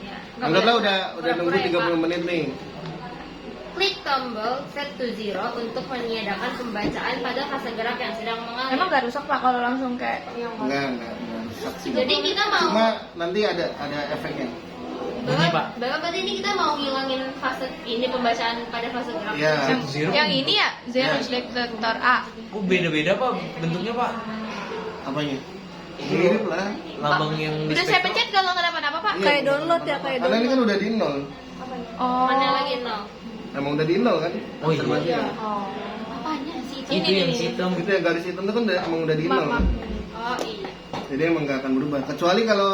D: Ya.
C: Anggaplah udah nunggu 30 menit nih.
D: Klik tombol set to zero untuk meniadakan pembacaan pada fase gerak yang sedang mengalir.
B: Emang gak rusak Pak kalau langsung kayak yang
C: Enggak.
D: Jadi kita mau
C: Cuma nanti ada efeknya.
F: Bunyi, Pak.
D: Bapak berarti ini kita mau ngilangin fase ini pembacaan pada fase gerak.
C: Iya.
F: Zero.
B: yang ini ya zero
C: Ya.
B: selector A.
F: Oh, beda-beda, Pak, bentuknya, Pak.
C: Apanya? Mirip lah.
F: Lambang yang di
B: Udah saya
F: spektrum.
B: pencet kalau kenapa-napa Pak.
C: Iya,
B: Kayak
C: bener.
B: download ya kayak
C: Karena ini
B: download.
C: kan udah di nol.
B: Oh.
D: Mana lagi nol?
C: Emang udah di nol kan?
F: Oh, iya.
C: Observasinya.
B: Oh.
D: Apanya sih itu?
F: Itu yang hitam.
C: Itu yang garis hitam itu kan emang udah di nol.
D: Oh iya.
C: Jadi emang nggak akan berubah. Kecuali kalau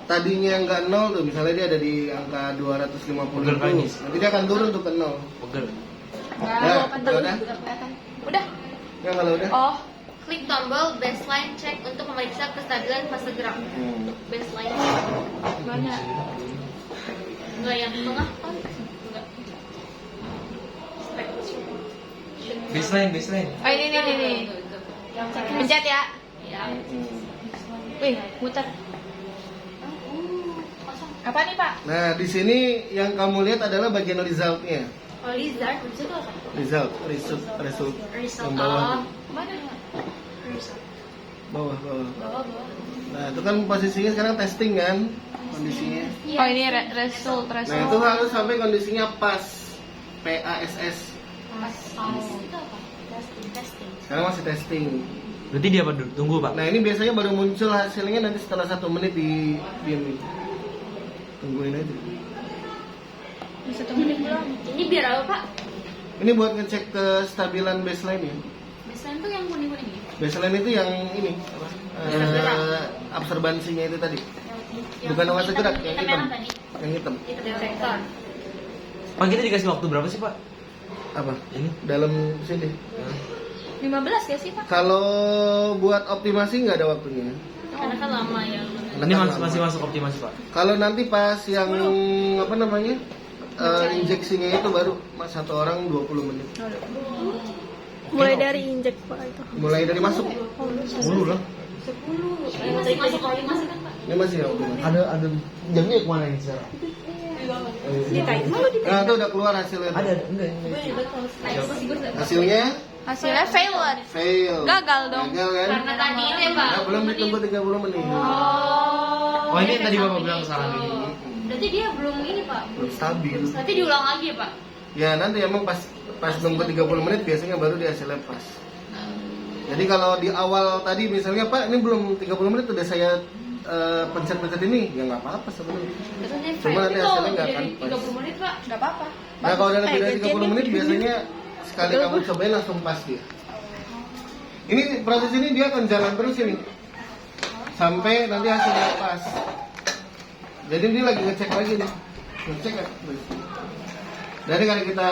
C: tadinya nggak nol tuh, misalnya dia ada di angka 250
F: Bener, Pak,
C: tuh,
F: ini.
C: nanti dia akan turun tuh ke nol.
F: Pegel.
C: Ya, udah.
B: Udah.
C: Ya kalau udah.
B: Oh.
D: Klik tombol baseline check untuk memeriksa kestabilan fase gerak. Baseline check.
B: Mana?
D: Enggak yang tengah kan? Enggak.
F: Baseline.
B: Oh ini. Pencet ya.
D: Ya.
B: Wih, muter. Apa nih Pak?
C: Nah, di sini yang kamu lihat adalah bagian resultnya.
D: Oh lizard itu apa?
C: Result.
D: Result.
C: Yang bawah.
B: Mana?
C: Bawah.
D: Bawah.
C: Nah, itu kan posisinya sekarang testing kan kondisinya.
B: Oh ini result.
C: Nah, itu harus sampai kondisinya pas. PASS.
D: Itu apa? Testing.
C: Sekarang masih testing.
F: Berarti dia apa dulu? Tunggu, Pak.
C: Nah, ini biasanya baru muncul hasilnya nanti setelah 1 menit di diam. Tungguin aja.
D: Ini biar apa Pak?
C: Ini buat ngecek kestabilan baseline ya.
D: Baseline tuh yang kuning-kuning ini.
C: Baseline itu yang ini apa? Absorbansinya itu tadi. Bukan fase gerak, yang hitam. Yang hitam.
D: Itu detektor.
F: Pak, kita dikasih waktu berapa sih, Pak?
C: Apa?
F: Ini.
C: Dalam sini.
B: 15 ya sih Pak?
C: Kalau buat optimasi nggak ada waktunya.
D: Karena kan lama ya.
F: Ini masih masuk optimasi, Pak.
C: Kalau nanti pas yang apa namanya injeksinya itu baru satu orang 20 menit.
B: Mulai dari injek Pak itu.
C: Mulai dari masuk.
F: 10 lah.
D: 10. Masih masuk optimasi kan Pak?
C: Ini masih optimasi.
F: Ada jamnya kemana ini sekarang?
B: Dikait malu dikait.
C: Nah, itu udah keluar hasilnya.
F: Enggak.
C: Hasilnya
B: Hasilnya failed.
C: fail.
B: Gagal dong.
C: Gagal kan?
D: Karena tadi itu ya Pak.
C: Nah, belum ditunggu 30 menit.
F: Oh, ini yang tadi Bapak bilang kesalahan ini.
D: Berarti dia belum ini Pak.
C: Belum stabil.
D: Nanti diulang lagi ya Pak.
C: Ya, nanti emang pas nunggu 30 menit biasanya baru dia hasilnya pas. Jadi kalau di awal tadi misalnya Pak, ini belum 30 menit udah saya pencet-pencet ini, ya nggak apa-apa sebenarnya. Cuma nanti hasilnya nggak akan pas.
D: 30 menit Pak.
B: Enggak apa-apa.
C: Nah, kalau udah lebih dari 30 menit biasanya sekali kamu cobain langsung pas dia. Ini proses ini dia akan jalan terus ini sampai nanti hasilnya pas. Jadi dia lagi ngecek lagi nih, ngecek ya. Dari kalau kita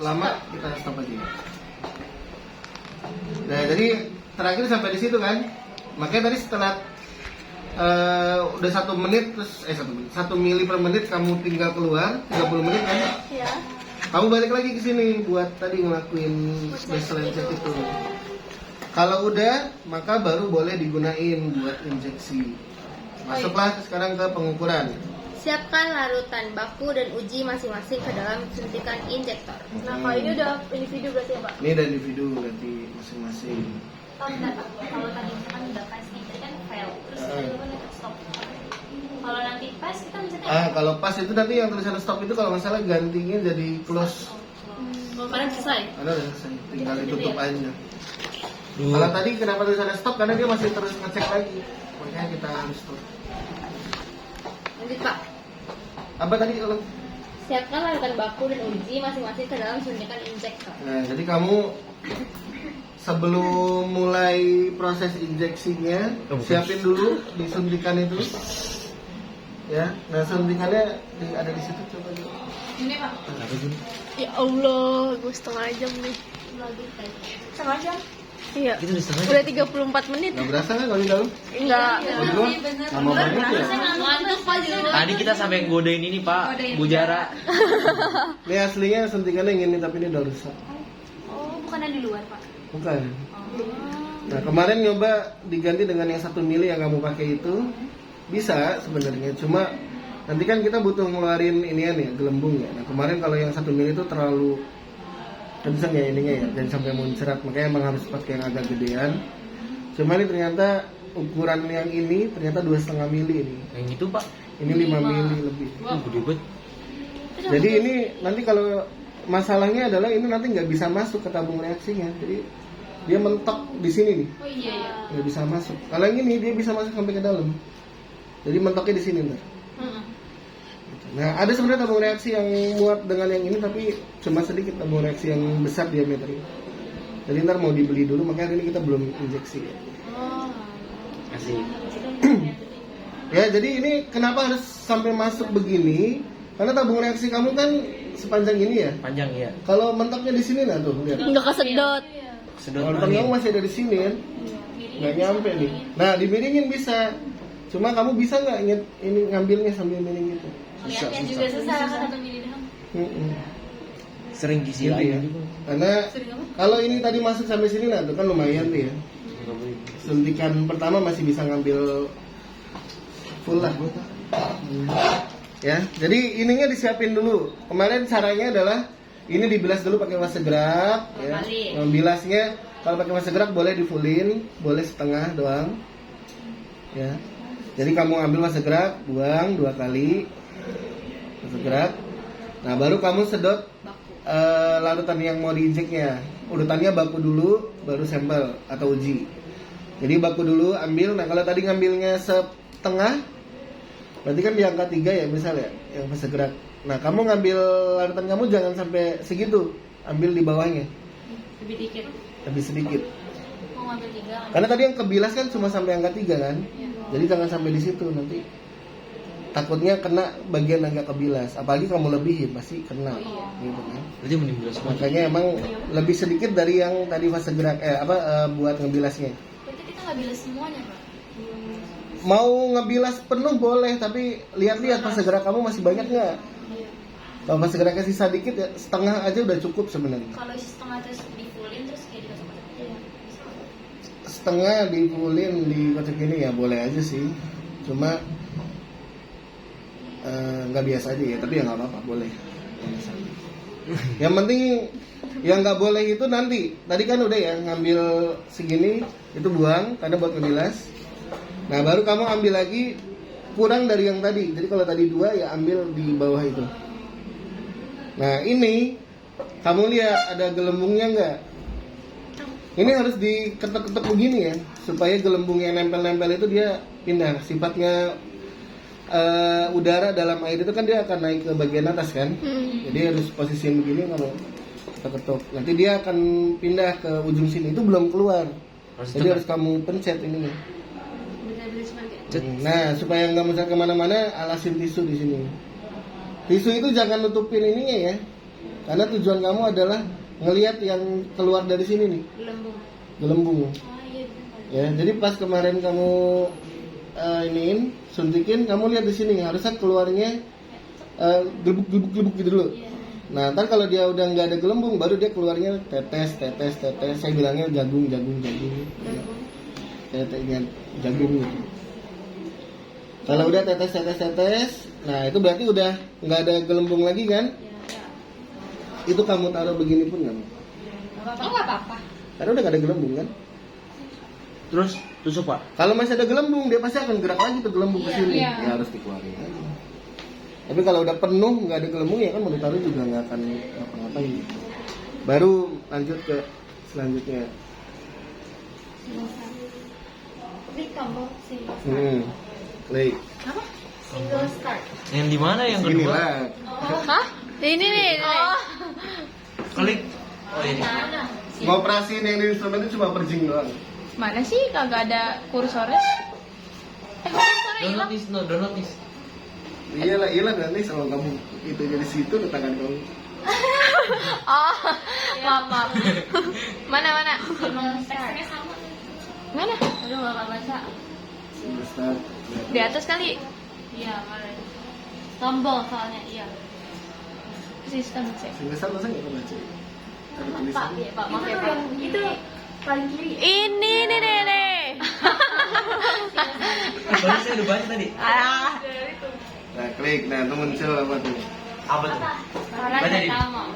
C: lama kita stop aja. Nah, jadi terakhir sampai di situ kan. Makanya tadi setelah udah 1 menit terus 1 mili per menit kamu tinggal keluar 30 menit kan?
B: Iya.
C: Kamu balik lagi ke sini buat tadi ngelakuin baseline check itu. Kalau udah, maka baru boleh digunain buat injeksi. Masuklah sekarang ke pengukuran.
D: Siapkan larutan baku dan uji masing-masing ke dalam suntikan injektor.
B: Nah, kalau ini udah individu berarti ya Pak?
C: Ini dari individu berarti masing-masing.
D: Kalau tadi misalkan udah pas nih, tadi kan fail, terus kita kan stop. Kalau nanti pas kita bisa
C: Kalau pas itu nanti yang tulisan stop itu kalau nggak salah gantinya jadi close.
D: kemarin selesai.
C: Ada udah selesai, tinggal ditutup aja. Kalau tadi kenapa tulisannya stop? Karena dia masih terus ngecek lagi. Makanya kita harus stop.
D: Lanjut Pak.
C: Apa tadi kalau?
D: Siapkan larutan baku dan uji masing-masing ke dalam suntikan injektor.
C: Nah, jadi kamu sebelum mulai proses injeksinya siapin dulu disuntikan itu. Ya, nah suntikannya ada di situ coba dulu.
B: Ini Pak.
F: Apa sih?
B: Ya Allah, gue setengah jam nih. Setengah jam? Iya.
F: Kita udah setengah
B: Udah 34 menit.
C: Nggak berasa kan kalau di dalam?
B: Enggak.
C: Kalau di luar? Lama banget ya.
D: Ngantuk Pak di luar.
F: Tadi kita sampai godain ini, Pak. Bu Jara.
C: Ini aslinya suntikannya yang ini tapi ini udah rusak.
D: Oh, bukan di luar Pak.
C: Bukan. Nah kemarin nyoba diganti dengan yang 1 mili yang kamu pakai itu bisa sebenarnya, cuma nanti kan kita butuh ngeluarin inian ya, gelembung ya. Nah kemarin kalau yang 1 mili itu terlalu kenceng ya ininya ya, dan sampai muncrat, makanya emang harus pakai yang agak gedean. Cuma ini ternyata ukuran yang ini ternyata 2,5 mili ini.
F: Yang itu pak?
C: Ini 5 mili lebih.
F: Gede banget.
C: Jadi ini nanti kalau masalahnya adalah ini nanti nggak bisa masuk ke tabung reaksinya, jadi dia mentok di sini nih,
D: Oh iya.
C: nggak bisa masuk. Kalau yang ini dia bisa masuk sampai ke dalam, jadi mentoknya di sini ntar. Nah ada sebenarnya tabung reaksi yang muat dengan yang ini, tapi cuma sedikit tabung reaksi yang besar diameternya. Jadi ntar mau dibeli dulu, makanya hari ini kita belum injeksi.
F: Asik.
C: Ya jadi ini kenapa harus sampai masuk begini? Karena tabung reaksi kamu kan sepanjang ini ya.
F: Panjang ya.
C: Kalau mentoknya di sini nah tuh lihat.
B: Nggak kesedot.
F: Sedot
C: Kalau kamu masih ada di sini kan, nggak nyampe nih. Nah dimiringin bisa, cuma kamu bisa nggak ini ngambilnya sambil miring gitu?
F: Susah,
D: Lihatnya juga susah 1 mili doang.
F: Sering gizi
C: Gitu ya.
F: lain.
C: Karena kalau ini tadi masuk sampai sini nah tuh kan lumayan tuh ya. Suntikan pertama masih bisa ngambil full lah. Ya, jadi ininya disiapin dulu. Kemarin caranya adalah ini dibilas dulu pakai waste gerak. Ya. Bilasnya kalau pakai waste gerak boleh di fullin, boleh setengah doang. Ya. Jadi kamu ambil waste gerak, buang 2 kali waste gerak. Nah baru kamu sedot larutan yang mau diinjeknya. Urutannya baku dulu, baru sampel atau uji. Jadi baku dulu ambil. Nah kalau tadi ngambilnya setengah, berarti kan di angka 3 ya misalnya yang fase gerak. Nah kamu ngambil larutan kamu jangan sampai segitu, ambil di bawahnya
D: Lebih dikit.
C: lebih sedikit.
D: Mau ngambil 3.
C: Karena tadi yang kebilas kan cuma sampai angka 3 kan, jadi jangan sampai di situ, nanti takutnya kena bagian agak kebilas. Apalagi kamu lebihin pasti kena, gitu kan.
F: Berarti menimbulkan semua.
C: Makanya emang lebih sedikit dari yang tadi fase gerak buat ngebilasnya.
D: Berarti kita nggak bilas semuanya, Pak.
C: Mau ngebilas penuh boleh, tapi lihat-lihat fase gerak kamu masih banyak nggak. Kalau fase geraknya sisa dikit ya setengah aja udah cukup sebenarnya.
D: Kalau isi setengah terus di fullin terus kayak dikocok-kocok.
C: Setengah di fullin di kocok ini ya boleh aja sih. Cuma nggak biasa aja ya, tapi ya nggak apa-apa, boleh. Yang penting yang nggak boleh itu nanti. Tadi kan udah ya ngambil segini itu buang karena buat ngebilas. Nah baru kamu ambil lagi kurang dari yang tadi. Jadi kalau tadi 2 ya ambil di bawah itu. Nah ini kamu lihat ada gelembungnya nggak? Ini harus diketok-ketok begini ya, supaya gelembung yang nempel-nempel itu dia pindah. Sifatnya udara dalam air itu kan dia akan naik ke bagian atas kan. Jadi harus posisiin begini kamu ketok-ketok. Nanti dia akan pindah ke ujung sini. Itu belum keluar. Jadi harus kamu pencet ini. Nah, supaya nggak muncrat kemana-mana, alasin tisu di sini. Tisu itu jangan nutupin ininya ya, karena tujuan kamu adalah ngelihat yang keluar dari sini nih, gelembung. Ya, jadi pas kemarin kamu iniin, suntikin, kamu lihat di sini harusnya keluarnya gelembung gitu dulu. Nah, ntar kalau dia udah nggak ada gelembung, baru dia keluarnya tetes. Saya bilangnya jagung. Tetesnya jagung gitu. Kalau udah tetes, nah itu berarti udah nggak ada gelembung lagi kan? Itu kamu taruh begini pun nggak?
D: Nggak apa-apa.
C: Karena udah nggak ada gelembung kan?
F: Terus tusuk pak.
C: Kalau masih ada gelembung, dia pasti akan gerak lagi tuh gelembung ke sini. Ya harus dikeluarin aja. Tapi kalau udah penuh nggak ada gelembung ya kan mau ditaruh juga nggak akan ngapa-ngapain. Baru lanjut ke selanjutnya.
D: Klik tombol sini.
C: Klik.
D: Apa? Single start.
F: Yang di mana yang
C: Sini
F: kedua?
C: lah.
B: Hah? Ini nih.
F: Klik. Oh ini.
C: Mau operasiin yang di instrumen itu cuma perjing doang.
B: Mana sih kagak ada kursornya?
F: Don't notice.
C: Iyalah nanti kalau kamu itu jadi situ di tangan kamu.
B: Oh, maaf. Mana?
D: Teksturnya sama.
B: Mana?
D: Aduh, nggak baca.
C: Start.
B: Di atas kali.
D: Iya, kemarin. Tombol soalnya, iya.
B: Sistem cek.
C: Sehingga masa nggak kebaca. Ada
D: Pak,
C: tulisan.
D: iya, Pak, maaf ya, Pak. Itu
B: Ini nih.
F: Baru saya udah baca tadi.
B: Ah.
C: Nah, klik. Nah, itu muncul apa tuh?
F: Apa tuh?
D: Para
F: Baca di.
D: data mau.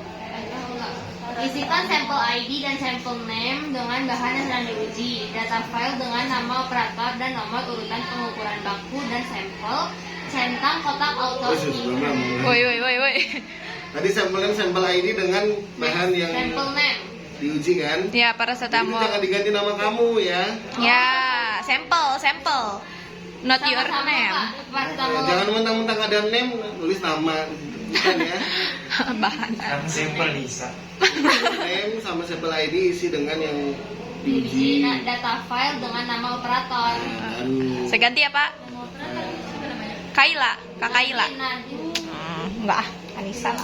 D: Isikan sampel ID dan sampel name dengan bahan yang sedang diuji. Data file dengan nama operator dan nomor urutan pengukuran baku dan sampel. Centang kotak auto
C: Khusus, belum
D: ink.
C: lama.
B: Woi.
C: Tadi sampelkan sampel ID dengan bahan yang
D: Sampel name.
C: diuji kan?
B: Ya,
C: Jadi itu
B: paracetamol.
C: jangan diganti nama kamu ya.
B: Ya, sampel. Not your
D: Sama-sama,
B: name.
D: Pak. Paracetamol.
C: Jangan mentang-mentang ada name tulis nama. Bukan ya.
B: Bahan.
F: Yang simple Nisa.
C: Name sama sampel ID isi dengan yang
D: Diuji
C: diuji.
D: data file dengan nama operator.
C: Nah, baru.
B: Saya ganti ya, Pak. Kak Kaila. Enggak, Anissa lah.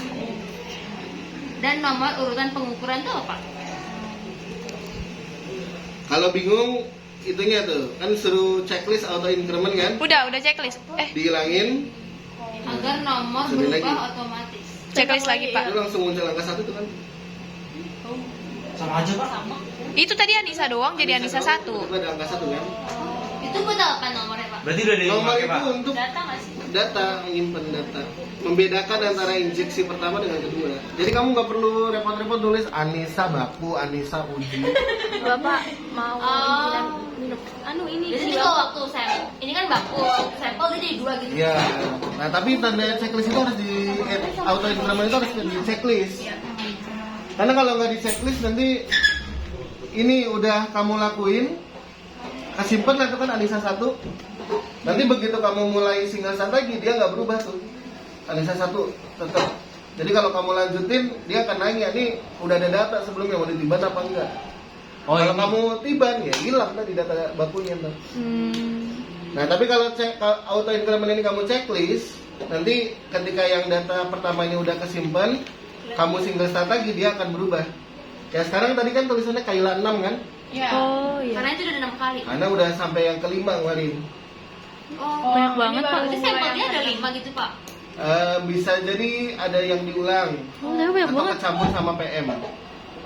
D: Dan nomor urutan pengukuran itu apa?
C: Kalau bingung itunya tuh kan suruh checklist auto increment kan?
B: Udah checklist.
C: Dihilangin,
D: Agar nomor
C: Sudah
D: berubah
C: lagi.
D: otomatis.
B: Checklist lagi,
C: itu
B: Pak.
C: langsung muncul angka 1 tuh kan?
F: Sama aja Pak.
B: Itu tadi Anissa doang jadi Anissa 1.
C: Itu ada angka 1 kan?
D: Itu buat apa nomornya, Pak?
F: Berarti udah
C: Nomor
F: dipakai
C: itu
F: Pak.
C: untuk
D: Data nggak sih?
C: data, menyimpan data, membedakan antara injeksi pertama dengan kedua. Jadi kamu nggak perlu repot-repot nulis Anissa baku, Anissa uji.
B: Bapak mau
D: Oh.
B: minum. Ini
D: Jadi kalau waktu sampel, ini kan baku, waktu sampel dia jadi 2 gitu.
C: Ya, nah tapi tanda checklist itu harus di auto increment itu harus di checklist. Karena kalau nggak di checklist nanti ini udah kamu lakuin, kesimpan lah itu kan Anissa 1. Nanti begitu kamu mulai single start lagi dia nggak berubah tuh. Anissa 1 tetap. Jadi kalau kamu lanjutin dia akan nanya nih udah ada data sebelumnya mau ditiban apa enggak.
F: Oh,
C: Kalau
F: ini.
C: kamu tiban ya hilang tadi data bakunya tuh. Nah tapi kalau auto increment ini kamu checklist, nanti ketika yang data pertama ini udah kesimpan, kamu single start lagi dia akan berubah. Ya sekarang tadi kan tulisannya Kaila 6 kan?
D: Iya.
B: Oh, iya.
D: Karena itu udah 6 kali.
C: Karena udah sampai yang kelima kemarin.
D: Oh,
B: Banyak banget, Pak.
D: Berarti sampelnya ada 5 gitu, Pak.
C: Bisa jadi ada yang diulang
B: Oh, tapi banyak
C: atau
B: banget.
C: kecampur sama PM.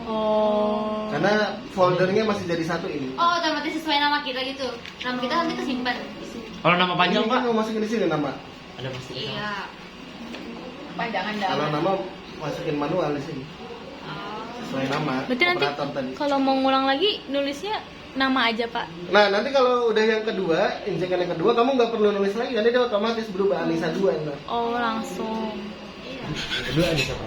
B: Oh.
C: Karena foldernya masih jadi satu ini.
D: Oh, otomatis sesuai nama kita gitu. Nama kita nanti kesimpan di sini.
F: Kalau nama panjang
C: Ini
F: Pak.
C: kan mau masukin di sini nama.
F: Ada pasti.
D: Iya.
C: Kalau nama masukin manual di sini. Sesuai nama.
B: Berarti nanti
C: operator tadi.
B: kalau mau ngulang lagi nulisnya nama aja, Pak.
C: Nah nanti kalau udah yang kedua, injekan yang kedua, kamu nggak perlu nulis lagi, nanti dia otomatis berubah Anissa 2 ntar.
B: Oh, langsung.
F: Kedua ada siapa?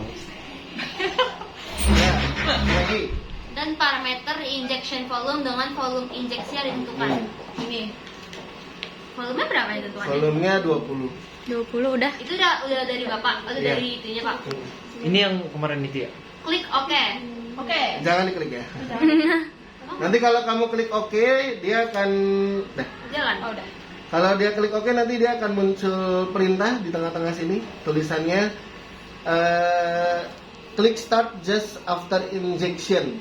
C: Ya, lagi.
D: Dan parameter injection volume dengan volume injeksi yang ditentukan. Ini. Volumenya berapa ya tentuannya?
C: Volumenya 20.
B: 20 udah.
D: Itu udah dari Bapak atau
C: Iya.
D: dari itunya, Pak?
F: Ini yang kemarin itu ya.
D: Klik oke. Oke.
C: Jangan diklik ya. Nanti kalau kamu klik OK, dia akan
D: Jalan. Oh, udah.
C: kalau dia klik OK nanti dia akan muncul perintah di tengah-tengah sini tulisannya klik start just after injection.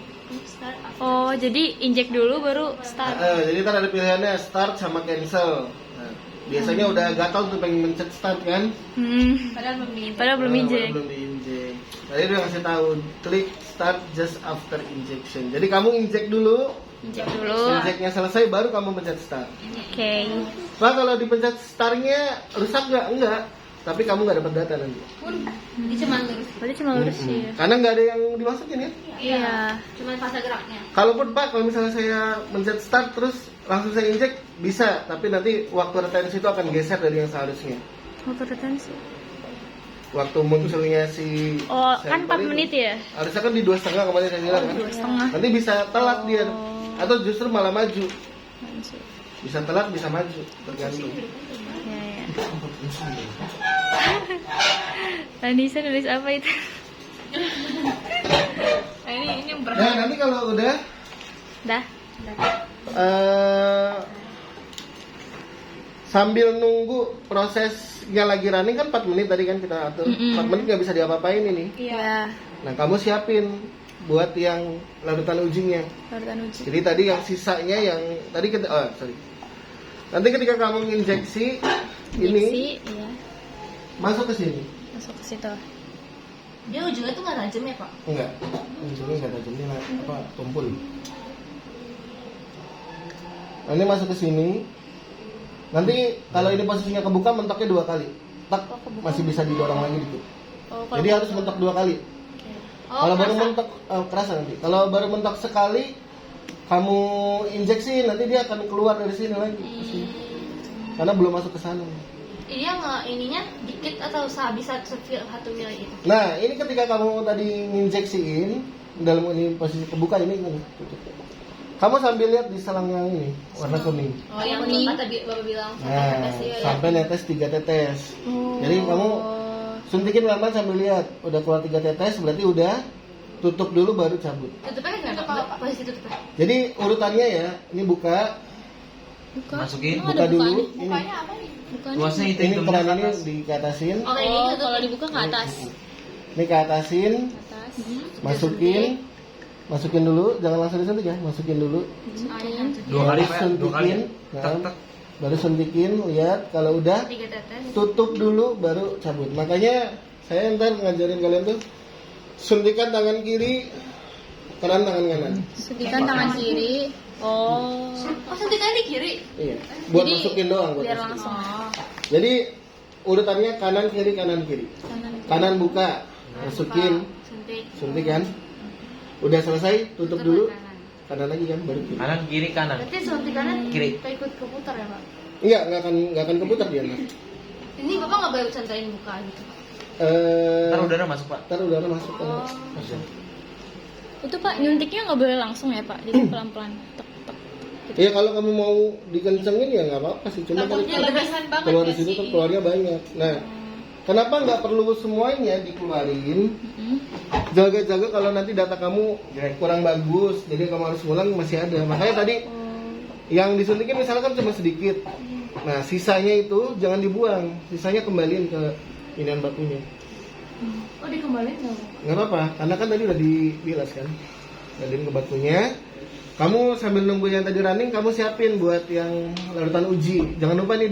B: Oh, jadi injek dulu baru start.
C: Jadi ntar ada pilihannya start sama cancel. Nah, biasanya udah gatal tuh pengen mencet start kan?
B: Padahal belum injek.
C: Belum diinjek. Tadi udah ngasih tahu klik start just after injection. Jadi kamu injek dulu.
B: Injek dulu.
C: Injeknya selesai baru kamu pencet start.
B: Oke.
C: Nah kalau dipencet startnya rusak nggak? Enggak. Tapi kamu nggak dapat data nanti.
D: Ini cuma lurus.
B: Berarti cuma lurus sih. Ya.
C: Karena nggak ada yang dimasukin ya.
B: Iya.
D: Cuma fase geraknya.
C: Kalaupun Pak, kalau misalnya saya mencet start terus langsung saya injek bisa, tapi nanti waktu retensi itu akan geser dari yang seharusnya.
B: Motor retensi.
C: Waktu munculnya si
B: Oh, kan
C: sampel
B: 4
C: itu,
B: menit ya?
C: harusnya kan di 2,5 kemarin saya bilang kan.
B: 2,5.
C: Nanti bisa telat dia, atau justru malah maju.
B: Lanjut.
C: Bisa telat, bisa maju, tergantung.
B: Ya, ya. Anissa nulis apa itu? ini
C: Nah nanti kalau udah
B: Dah.
C: sambil nunggu prosesnya lagi running kan 4 menit tadi kan kita atur. 4 menit nggak bisa diapa-apain ini.
B: Iya.
C: Nah kamu siapin buat yang larutan ujinya.
B: Larutan uji.
C: Jadi tadi yang sisanya yang tadi kita nanti ketika kamu injeksi ini
B: Injeksi, iya.
C: masuk ke sini.
B: Masuk ke situ.
D: Dia ujungnya tuh nggak tajam ya, Pak?
C: Enggak. Ujungnya enggak tajam, ini apa tumpul. Nah, ini masuk ke sini. Nanti kalau ini posisinya kebuka, mentoknya 2 kali. Tak, masih bisa didorong lagi dikit. Jadi harus mentok 2 kali. Kalau baru mentok kerasa nanti. Kalau baru mentok sekali, kamu injeksi nanti dia akan keluar dari sini lagi. Karena belum masuk ke sana.
D: Ini yang ininya dikit atau bisa 1 mili itu?
C: Nah, ini ketika kamu tadi injeksiin dalam ini posisi kebuka ini tutup. Kamu sambil lihat di selang yang ini warna kuning.
D: Oh, yang Bapak tadi Bapak bilang
C: Nah, sampai netes 3 tetes. Jadi kamu suntikin pelan-pelan sambil lihat. Udah keluar 3 tetes berarti udah, tutup dulu baru cabut.
D: Tutupnya kan Pak? Posisi tutupnya.
C: Jadi urutannya ya, ini buka
F: Masukin.
C: buka dulu. Ini
F: Luasnya itu
C: ini keran ini dikatasin.
D: Oh, ini tutup.
B: Kalau dibuka ke atas.
C: Ini ke atasin,
B: Atas.
C: masukin dulu, jangan langsung disuntik ya, masukin dulu.
F: 2 kali
C: Baru
F: Pak, 2 kali.
C: suntikin,
F: Tak,
C: nah,
F: tak.
C: baru suntikin, lihat kalau udah
D: 3 tetes.
C: tutup dulu baru cabut. Makanya saya ntar ngajarin kalian tuh suntikan tangan kiri, kanan tangan kanan.
B: Suntikan tangan kiri. Oh.
D: Oh, suntikan di kiri.
C: Iya. Buat
B: Jadi,
C: masukin doang. Buat
B: biar
C: masukin.
B: langsung.
C: Jadi urutannya kanan kiri kanan kiri. Kanan buka, masukin,
D: Suntik.
C: suntik kan. Udah selesai, tutup dulu. Kanan lagi kan, baru kiri.
F: Kanan kiri kanan.
D: Berarti suntikannya
F: Kiri.
D: kayak ikut keputar ya Pak?
C: Nggak akan keputar dia. Nah.
D: Ini Bapak nggak baru contohin buka gitu?
F: Ntar udara masuk Pak.
C: Ntar udara masuk kan.
B: Itu Pak, nyuntiknya nggak boleh langsung ya Pak? Jadi pelan-pelan. Tek, tek.
C: Iya kalau kamu mau dikencengin ya nggak apa-apa sih. Cuma kan
D: Berlebihan banget
C: keluar di
D: ya
C: situ
D: sih?
C: kan keluarnya banyak. Nah, kenapa nggak perlu semuanya dikeluarin? Jaga-jaga kalau nanti data kamu kurang bagus, jadi kamu harus ngulang masih ada. Makanya tadi yang disuntikin misalkan cuma sedikit. Nah, sisanya itu jangan dibuang, sisanya kembaliin ke inian batunya.
D: Oh, dikembaliin nggak?
C: Nggak apa-apa, karena kan tadi udah dibilas kan. Kembaliin ke batunya. Kamu sambil nunggu yang tadi running, kamu siapin buat yang larutan uji. Jangan lupa nih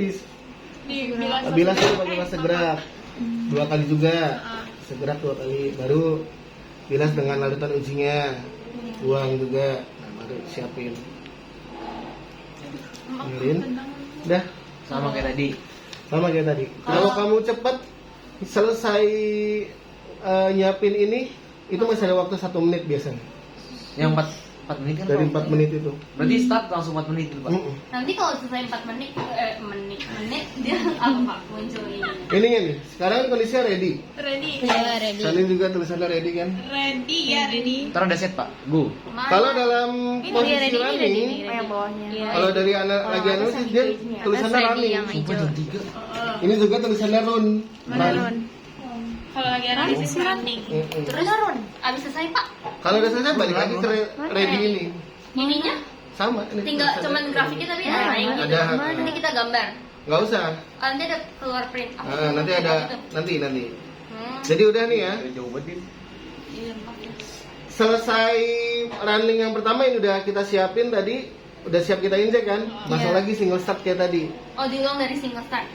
C: bilas dulu pakai masa gerak 2 kali juga, segerak 2 kali, baru bilas dengan larutan ujinya, buang juga, nah, baru siapin. Dengerin, udah
F: Sama kayak tadi.
C: sama kayak tadi. Kalau kamu cepet selesai nyiapin ini, itu masih ada waktu 1 menit biasanya.
F: Yang 4 menit kan?
C: Dari
F: Pak?
C: 4 menit itu.
F: Berarti start langsung 4 menit dulu Pak.
D: Nanti kalau selesai 4 menit, menit dia apa Pak muncul ini?
C: Ininya nih, sekarang kondisinya ready.
B: Ready. Ya, ready.
C: Salin juga tulisannya ready kan.
F: Ntar udah set Pak. Go.
C: Kalau dalam
B: Ini
C: posisi
B: ready, ini
C: running,
B: ready.
D: Oh, yang bawahnya.
B: Iya.
C: kalau dari lagi analisis dia tulisannya
B: Ready
C: running.
B: yang hijau.
C: Ini juga tulisannya run.
B: Run.
A: Kalau lagi analisis running.
D: Terus Run, abis selesai Pak,
C: Kalau udah selesai balik lagi ke ready ini.
D: ininya
C: Sama ini.
D: tinggal
C: tulisannya.
D: cuman grafiknya tapi ada yang gitu.
C: Ada.
D: Nanti kita gambar.
C: Nggak usah.
D: Nanti ada keluar print.
C: Nanti ada nanti.
D: Hmm.
C: Jadi udah nih ya.
F: Jauh banget.
D: Iya, Pak.
C: Selesai running yang pertama ini udah kita siapin tadi. Udah siap kita injek kan? Masuk lagi single start kayak tadi.
D: Oh, diulang dari single start.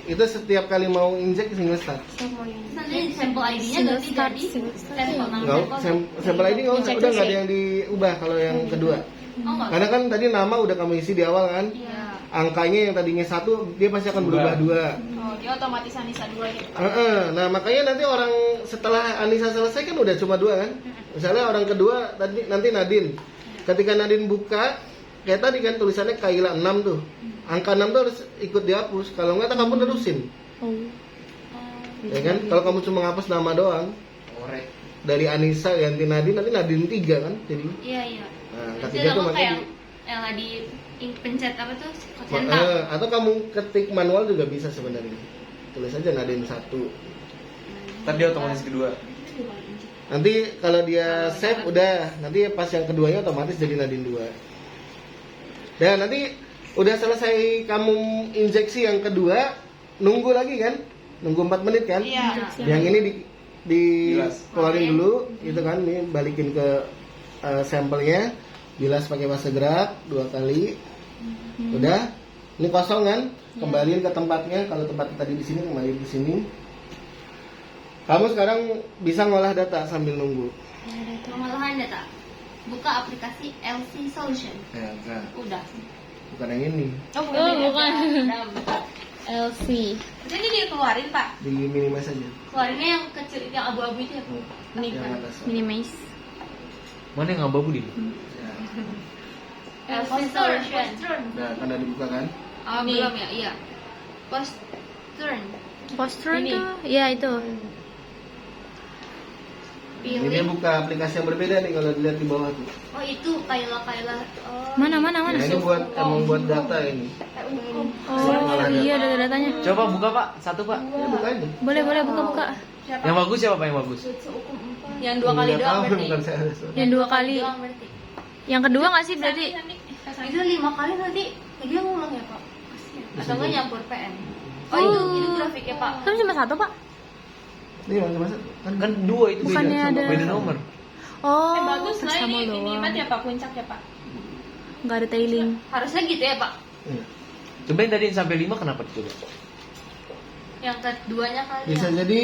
C: Itu setiap kali mau injek single start.
D: Terus nanti sampel ID-nya ganti jadi sampel nama
C: Nggak,
D: sampel.
C: sampel ID nggak usah, udah nggak ada yang diubah kalau yang kedua.
D: Oh, enggak.
C: Karena kan tadi nama udah kamu isi di awal kan.
D: Iya.
C: Angkanya yang tadinya 1 dia pasti akan berubah 2.
A: Oh, dia otomatis Anissa 2 gitu.
C: Nah makanya nanti orang setelah Anissa selesai kan udah cuma 2 kan. Misalnya orang kedua tadi nanti Nadine. Ketika Nadine buka kayak tadi kan tulisannya Kaila 6 tuh. Angka 6 tuh harus ikut dihapus. Kalau nggak kamu terusin. Ya kan? Kalau kamu cuma ngapus nama doang
F: Korek.
C: dari Anissa ganti Nadine, nanti Nadine 3 kan jadi.
D: Iya, iya.
C: Nah,
D: Terus
C: ketiga tuh
D: kamu
C: makanya
D: kayak yang tadi pencet apa tuh? Centang.
C: atau kamu ketik manual juga bisa sebenarnya. Tulis aja Nadine 1.
F: Ntar dia otomatis kedua.
C: Nanti kalau dia save udah, nanti pas yang keduanya otomatis jadi Nadine 2. Dan nanti udah selesai kamu injeksi yang kedua, nunggu lagi kan? Nunggu 4 menit kan?
A: Iya.
C: Yang ini di
F: Bilas.
C: keluarin dulu, gitu kan? Ini balikin ke sampelnya, bilas pakai masa gerak 2 kali. Udah, ini kosong kan? Kembaliin ke tempatnya. Kalau tempatnya tadi di sini, kembaliin ke sini. Kamu sekarang bisa ngolah data sambil nunggu.
D: Pengolahan data. Buka aplikasi LC Solution.
C: Ya, nah.
D: Udah.
C: bukan yang ini.
A: Oh,
B: Oh, bukan.
D: RAM.
B: LC.
A: Jadi dia keluarin, Pak.
C: Di minimize aja.
D: Keluarinnya yang kecil, yang abu-abu itu ya. Ini
C: Yang
D: kan.
C: atas.
B: Minimize.
F: Mana yang abu-abu di?
C: Ya.
D: LC solution.
C: Nah, kan udah dibuka kan?
D: Oh,
A: Ini.
D: belum ya? Iya. Post turn.
B: Poster
A: Ini.
B: tuh. Iya itu.
C: Ini
D: Pilih.
C: buka aplikasi yang berbeda nih kalau dilihat di bawah tuh.
D: Oh, itu Kayla. Oh.
B: Mana mana mana.
C: Nah, ini buat emang buat data ini.
B: Oh iya ada datanya.
F: Coba buka Pak, satu Pak.
C: Ya, buka aja.
B: Boleh boleh buka buka.
F: Yang bagus siapa Pak yang bagus?
A: Yang 2 kali
C: Nggak
A: doang
C: tahu,
A: berarti.
C: bukan saya.
B: Yang 2 kali.
D: Doang berarti.
B: Yang kedua nggak sih berarti?
D: Itu 5 kali nanti dia ngulang ya Pak? Atau nggak nyampur PM? Oh,
B: Oh.
D: itu grafiknya Pak.
B: Kan cuma satu pak?
C: Ini yang masa kan
F: Kan dua itu
B: Bukannya
F: beda,
B: ada-
F: beda nomor.
B: Oh.
A: Bagus lah
B: sama
A: ini
B: doang.
A: mah ya Pak, puncak ya Pak.
B: Nggak ada tailing.
D: Harusnya gitu ya Pak?
C: Iya.
F: Coba yang tadi yang sampai 5 kenapa dicoba?
D: Yang keduanya kali
C: Bisa
D: ya?
C: jadi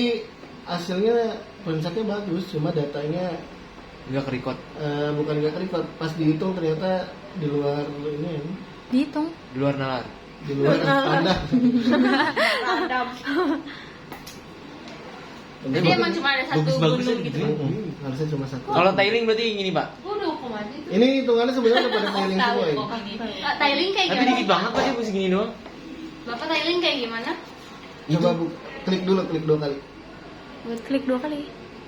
C: hasilnya puncaknya bagus, cuma datanya
F: Enggak kerikot.
C: bukan nggak record. Pas dihitung ternyata di luar ini,
B: Dihitung.
F: Di luar nalar.
C: di luar standar.
A: Random.
D: Jadi emang cuma ada satu
F: Bagus-bagusnya
D: gunung gitu.
C: Harusnya cuma satu.
F: Kalau tiling berarti gini Pak.
D: Gue udah hukum aja itu.
C: Ini hitungannya sebenarnya udah pada tiling
A: Tahu
C: semua ya.
A: kok ini.
D: Tiling kayak
F: Tapi
D: gimana?
F: dikit banget Pak dia mesti gini doang.
D: Bapak tiling kayak gimana?
C: Coba klik dulu, klik 2 kali.
B: Buat klik 2 kali.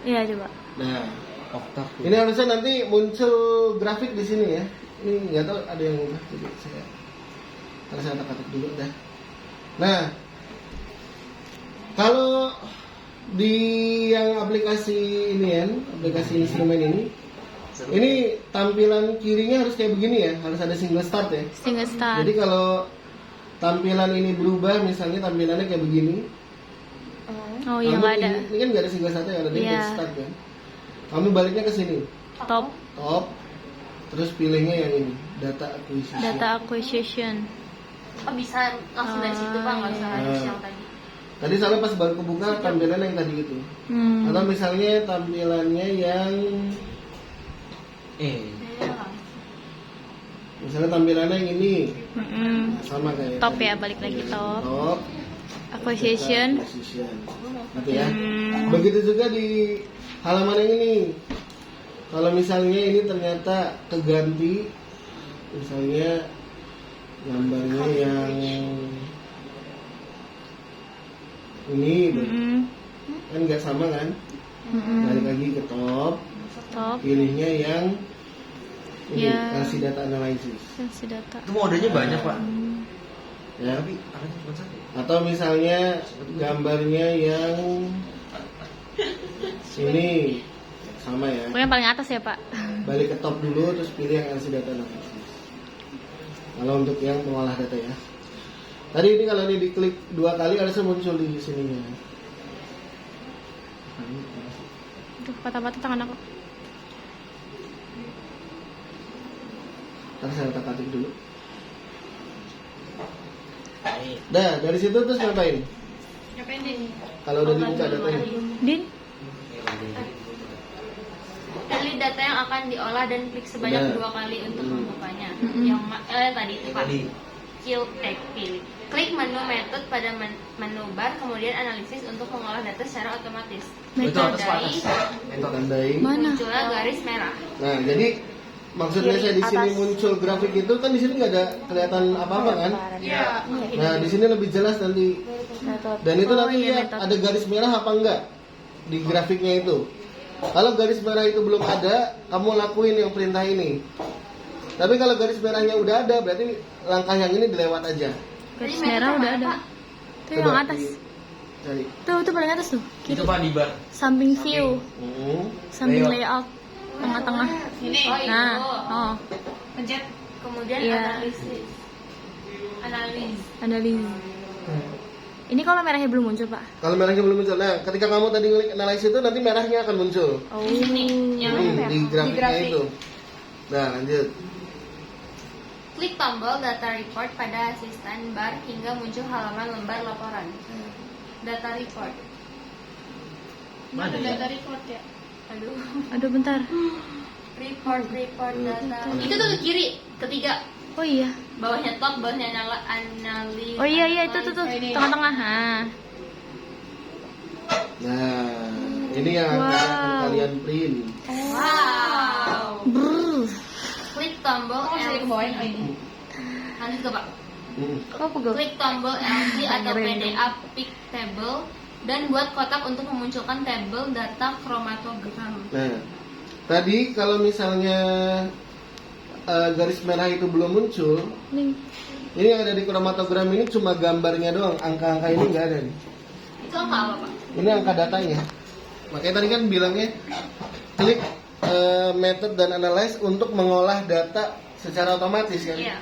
B: Iya coba.
C: Nah,
F: Oktav.
C: ini harusnya nanti muncul grafik di sini ya. Ini nggak tahu ada yang ubah, jadi saya harus saya ketik dulu dah. Nah, kalau di yang aplikasi ini ya, aplikasi instrumen ini tampilan kirinya harus kayak begini ya, harus ada single start ya.
B: Single start.
C: Jadi kalau tampilan ini berubah, misalnya tampilannya kayak begini,
B: Oh iya nggak ada.
C: ini kan nggak ada single start, yang ada
B: Iya.
C: single start kan. Kamu baliknya ke sini,
B: Top
C: top, terus pilihnya yang ini, data acquisition.
B: data acquisition.
D: Oh bisa langsung dari situ Pak, nggak usah harus yang tadi.
C: Tadi soalnya pas baru kebuka tampilannya yang tadi itu. Atau misalnya tampilannya yang misalnya tampilannya yang ini, nah, sama kayak
B: Top
C: tadi.
B: ya balik lagi top.
C: Top,
B: Acquisition.
C: data acquisition. Gitu ya. Begitu juga di halaman yang ini. Kalau misalnya ini ternyata keganti, misalnya gambarnya yang ini, kan nggak sama kan? Balik lagi ke top,
B: Top.
C: pilihnya yang ini,
B: Ya.
C: kasih data analysis.
B: Kasih data.
F: Itu modenya banyak Pak.
C: Ya.
F: Tapi ada cuma satu.
C: Atau misalnya gambarnya yang ini sama ya.
B: Pokoknya paling atas ya pak.
C: Balik ke top dulu, terus pilih yang LC data analysis. Kalau untuk yang pengolah data ya. Tadi ini kalau ini diklik 2 kali harusnya muncul di sininya.
B: Aduh patah-patah tangan aku.
C: Ntar saya ketik dulu. Dah, dari situ terus ngapain?
A: Ngapain Din?
C: Kalau udah dibuka datanya.
B: Din.
D: Pilih data yang akan diolah dan klik sebanyak
C: Udah.
D: 2 kali untuk membukanya. Yang tadi itu Pak. Pilih. Klik menu method pada menu bar, kemudian analisis untuk mengolah data secara otomatis.
F: Itu atas Pak atas.
C: Tandai.
B: Mana?
D: Muncullah garis merah.
C: Nah, jadi maksudnya saya di sini muncul grafik itu kan di sini nggak ada kelihatan apa-apa kan?
A: Iya.
C: Nah, di sini lebih jelas nanti. Dan itu nanti
B: iya,
C: lihat
B: method.
C: ada garis merah apa enggak di grafiknya itu. Kalau garis merah itu belum ada, kamu lakuin yang perintah ini. Tapi kalau garis merahnya udah ada, berarti langkah yang ini dilewat aja.
B: Garis merah udah ada. Tuh yang
C: Coba
B: atas.
C: cari.
B: Tuh paling atas tuh.
F: Itu Pak di bar.
B: Samping view, samping
F: Layout.
B: layout, tengah-tengah.
A: Ini.
D: Oh itu.
B: Nah, oh,
A: Pencet.
D: Kemudian
B: Iya.
D: analisis.
B: analisis. Ini kalau merahnya belum muncul pak.
C: Kalau merahnya belum muncul, nah ketika kamu tadi klik analysis itu nanti merahnya akan muncul.
B: Oh,
A: Yang
C: Di grafiknya
A: grafik.
C: itu. Nah, lanjut.
D: Klik tombol data report pada asisten bar hingga muncul halaman lembar laporan. Data report.
A: Mana data report ya?
D: Aduh.
B: aduh bentar.
D: Report data. Itu tuh ke kiri, ketiga.
B: Oh iya.
D: Bawahnya top, bawahnya analis.
B: Oh iya itu tuh
A: Ini.
B: tengah-tengah. Ha.
C: Nah, ini yang akan kalian print.
D: Wow.
B: Brr.
D: Klik tombol
A: Oh, saya
D: LC.
A: kebawain. Oh, ini.
D: Lanjut ke Pak.
B: Oh pegel.
D: Klik tombol LC atau
B: Random.
D: PDA Pick Table dan buat kotak untuk memunculkan tabel data kromatogram.
C: Nah, tadi kalau misalnya garis merah itu belum muncul,
B: Nih.
C: ini yang ada di kromatogram ini cuma gambarnya doang, angka-angka ini nggak ada nih.
D: Itu apa Pak?
C: Ini angka datanya. Makanya tadi kan bilangnya klik method dan analyze untuk mengolah data secara otomatis kan.
D: Iya.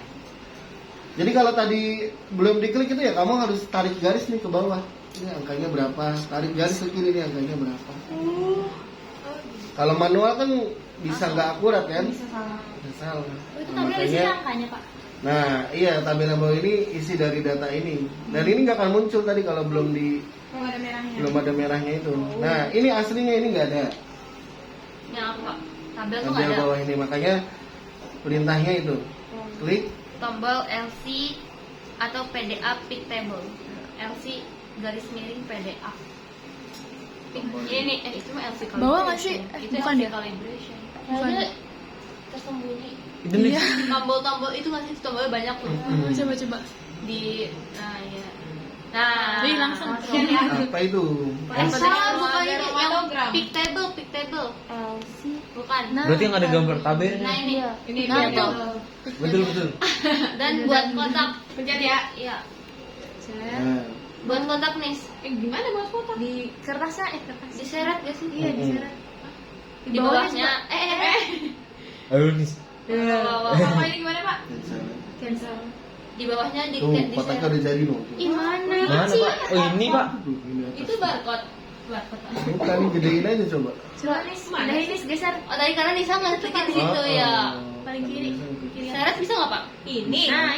C: Jadi kalau tadi belum diklik itu ya kamu harus tarik garis nih ke bawah. Ini angkanya berapa? Tarik garis ke kiri nih angkanya berapa. Kalau manual kan bisa nggak akurat kan?
A: Bisa salah.
C: Bisa salah.
D: Oh, itu
C: Nah,
D: tabel isi
C: makanya-
D: angkanya Pak.
C: Nah, iya tabel yang bawah ini isi dari data ini. Dan ini nggak akan muncul tadi kalau belum
A: Kalau ada merahnya.
C: ada merahnya itu. Nah, ini aslinya ini nggak ada.
D: Yang apa Pak? Tabel tuh
C: Tabel
D: ada.
C: bawah ini makanya perintahnya itu klik.
D: Tombol LC atau PDA Pick Table. LC garis miring PDA. Ini itu mah LC calibration.
B: Bawah nggak sih?
D: Itu
B: Bukan
D: LC
B: ya?
D: calibration.
B: Bukan.
D: Ada tersembunyi.
F: Itu nih.
D: Tombol-tombol itu nggak sih? Tombolnya banyak tuh.
B: Coba.
D: Di nah ya. Nah,
B: Wih, langsung.
C: Apa itu?
D: Salah, bukan ini yang
A: Kromatogram.
D: Pick Table, Pick Table.
B: LC.
D: Bukan.
F: Berarti yang ada gambar tabelnya.
D: Nah ini.
A: Ini
B: Nah,
A: dia
B: tuh.
A: tuh.
F: Betul.
D: Dan buat kotak.
A: Pencet ya.
D: Iya.
C: Nah,
D: Buat kotak nih.
A: Gimana buat foto?
B: Di kertasnya kertas.
D: Diseret gak sih?
B: Iya, diseret.
D: Di bawahnya.
F: Ayo nih.
A: Apa ini gimana Pak?
B: Cancel.
D: Di bawahnya di
C: tuh kotaknya udah jadi loh.
D: Ih, mana?
F: Mana Pak? Oh ini Pak.
C: Tuh, ini atas.
D: Itu barcode. Barcode.
C: Bukan, gedein aja coba.
B: Coba nih, pindahin nih, geser.
D: Oh, tadi karena Nisa nggak klik di situ
C: Oh,
D: ya.
C: oh.
B: Paling kiri.
D: Seret bisa nggak Pak? Ini.
B: Nah,